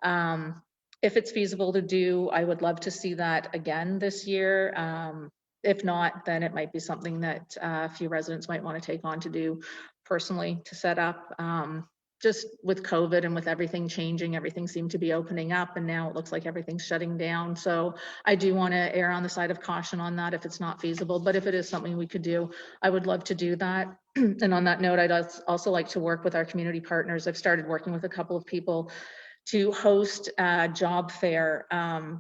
If it's feasible to do, I would love to see that again this year. If not, then it might be something that a few residents might want to take on to do personally to set up. Just with COVID and with everything changing, everything seemed to be opening up, and now it looks like everything's shutting down. So I do want to err on the side of caution on that if it's not feasible, but if it is something we could do, I would love to do that. And on that note, I'd also like to work with our community partners. I've started working with a couple of people to host a job fair.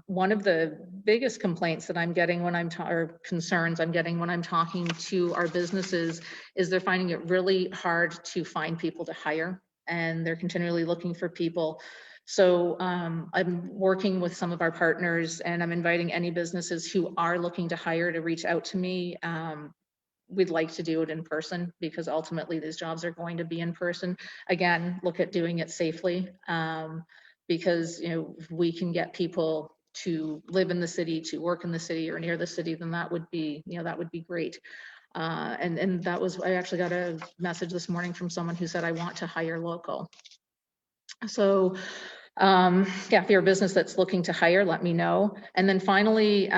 One of the biggest complaints that I'm getting when or concerns I'm getting when I'm talking to our businesses is they're finding it really hard to find people to hire, and they're continually looking for people. So I'm working with some of our partners, and I'm inviting any businesses who are looking to hire to reach out to me. We'd like to do it in person, because ultimately these jobs are going to be in person. Again, look at doing it safely, because if we can get people to live in the city, to work in the city or near the city, then that would be great. And that was, I actually got a message this morning from someone who said, I want to hire local. So Yeah, if you're a business that's looking to hire, let me know. And then finally,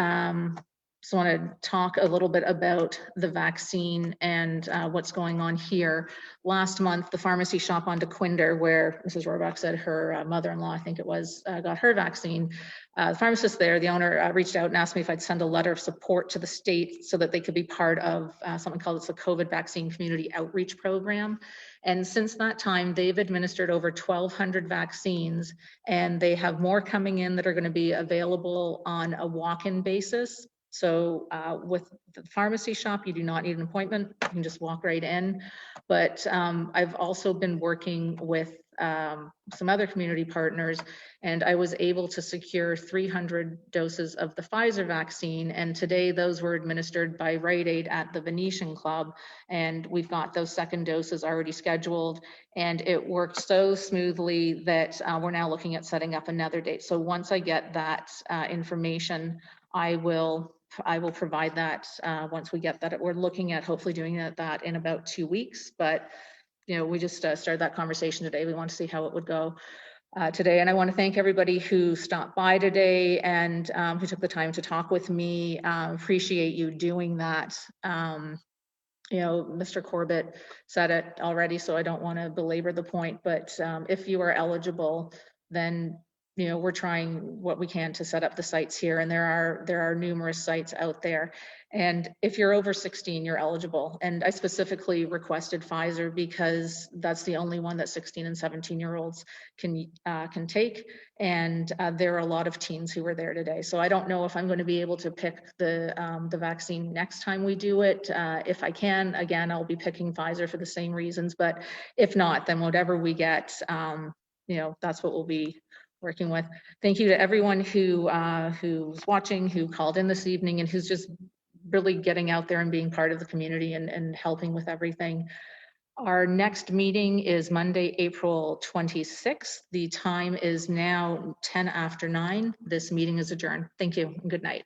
just want to talk a little bit about the vaccine and what's going on here. Last month, the pharmacy shop on DeQuinder, where Mrs. Rohrbach said her mother-in-law, I think it was, got her vaccine. The pharmacist there, the owner, reached out and asked me if I'd send a letter of support to the state so that they could be part of something called the COVID Vaccine Community Outreach Program. And since that time, they've administered over 1,200 vaccines, and they have more coming in that are going to be available on a walk-in basis. So with the pharmacy shop, you do not need an appointment. You can just walk right in. But I've also been working with some other community partners, and I was able to secure 300 doses of the Pfizer vaccine. And today those were administered by Rite Aid at the Venetian Club. And we've got those second doses already scheduled. And it worked so smoothly that we're now looking at setting up another date. So once I get that information, I will provide that once we get that. We're looking at hopefully doing that in about 2 weeks, but you know, we just started that conversation today. We want to see how it would go today. And I want to thank everybody who stopped by today and who took the time to talk with me. Appreciate you doing that. You know, Mr. Corbett said it already, so I don't want to belabor the point, but if you are eligible, then you know, we're trying what we can to set up the sites here, and there are numerous sites out there. And if you're over 16, you're eligible. And I specifically requested Pfizer because that's the only one that 16 and 17-year-olds can take. And there are a lot of teens who were there today. So I don't know if I'm going to be able to pick the vaccine next time we do it. If I can, again, I'll be picking Pfizer for the same reasons. But if not, then whatever we get, you know, that's what we'll be working with. Thank you to everyone who's watching, who called in this evening, and who's just really getting out there and being part of the community and helping with everything. Our next meeting is Monday, April 26th. The time is now 10 after 9. This meeting is adjourned. Thank you and good night.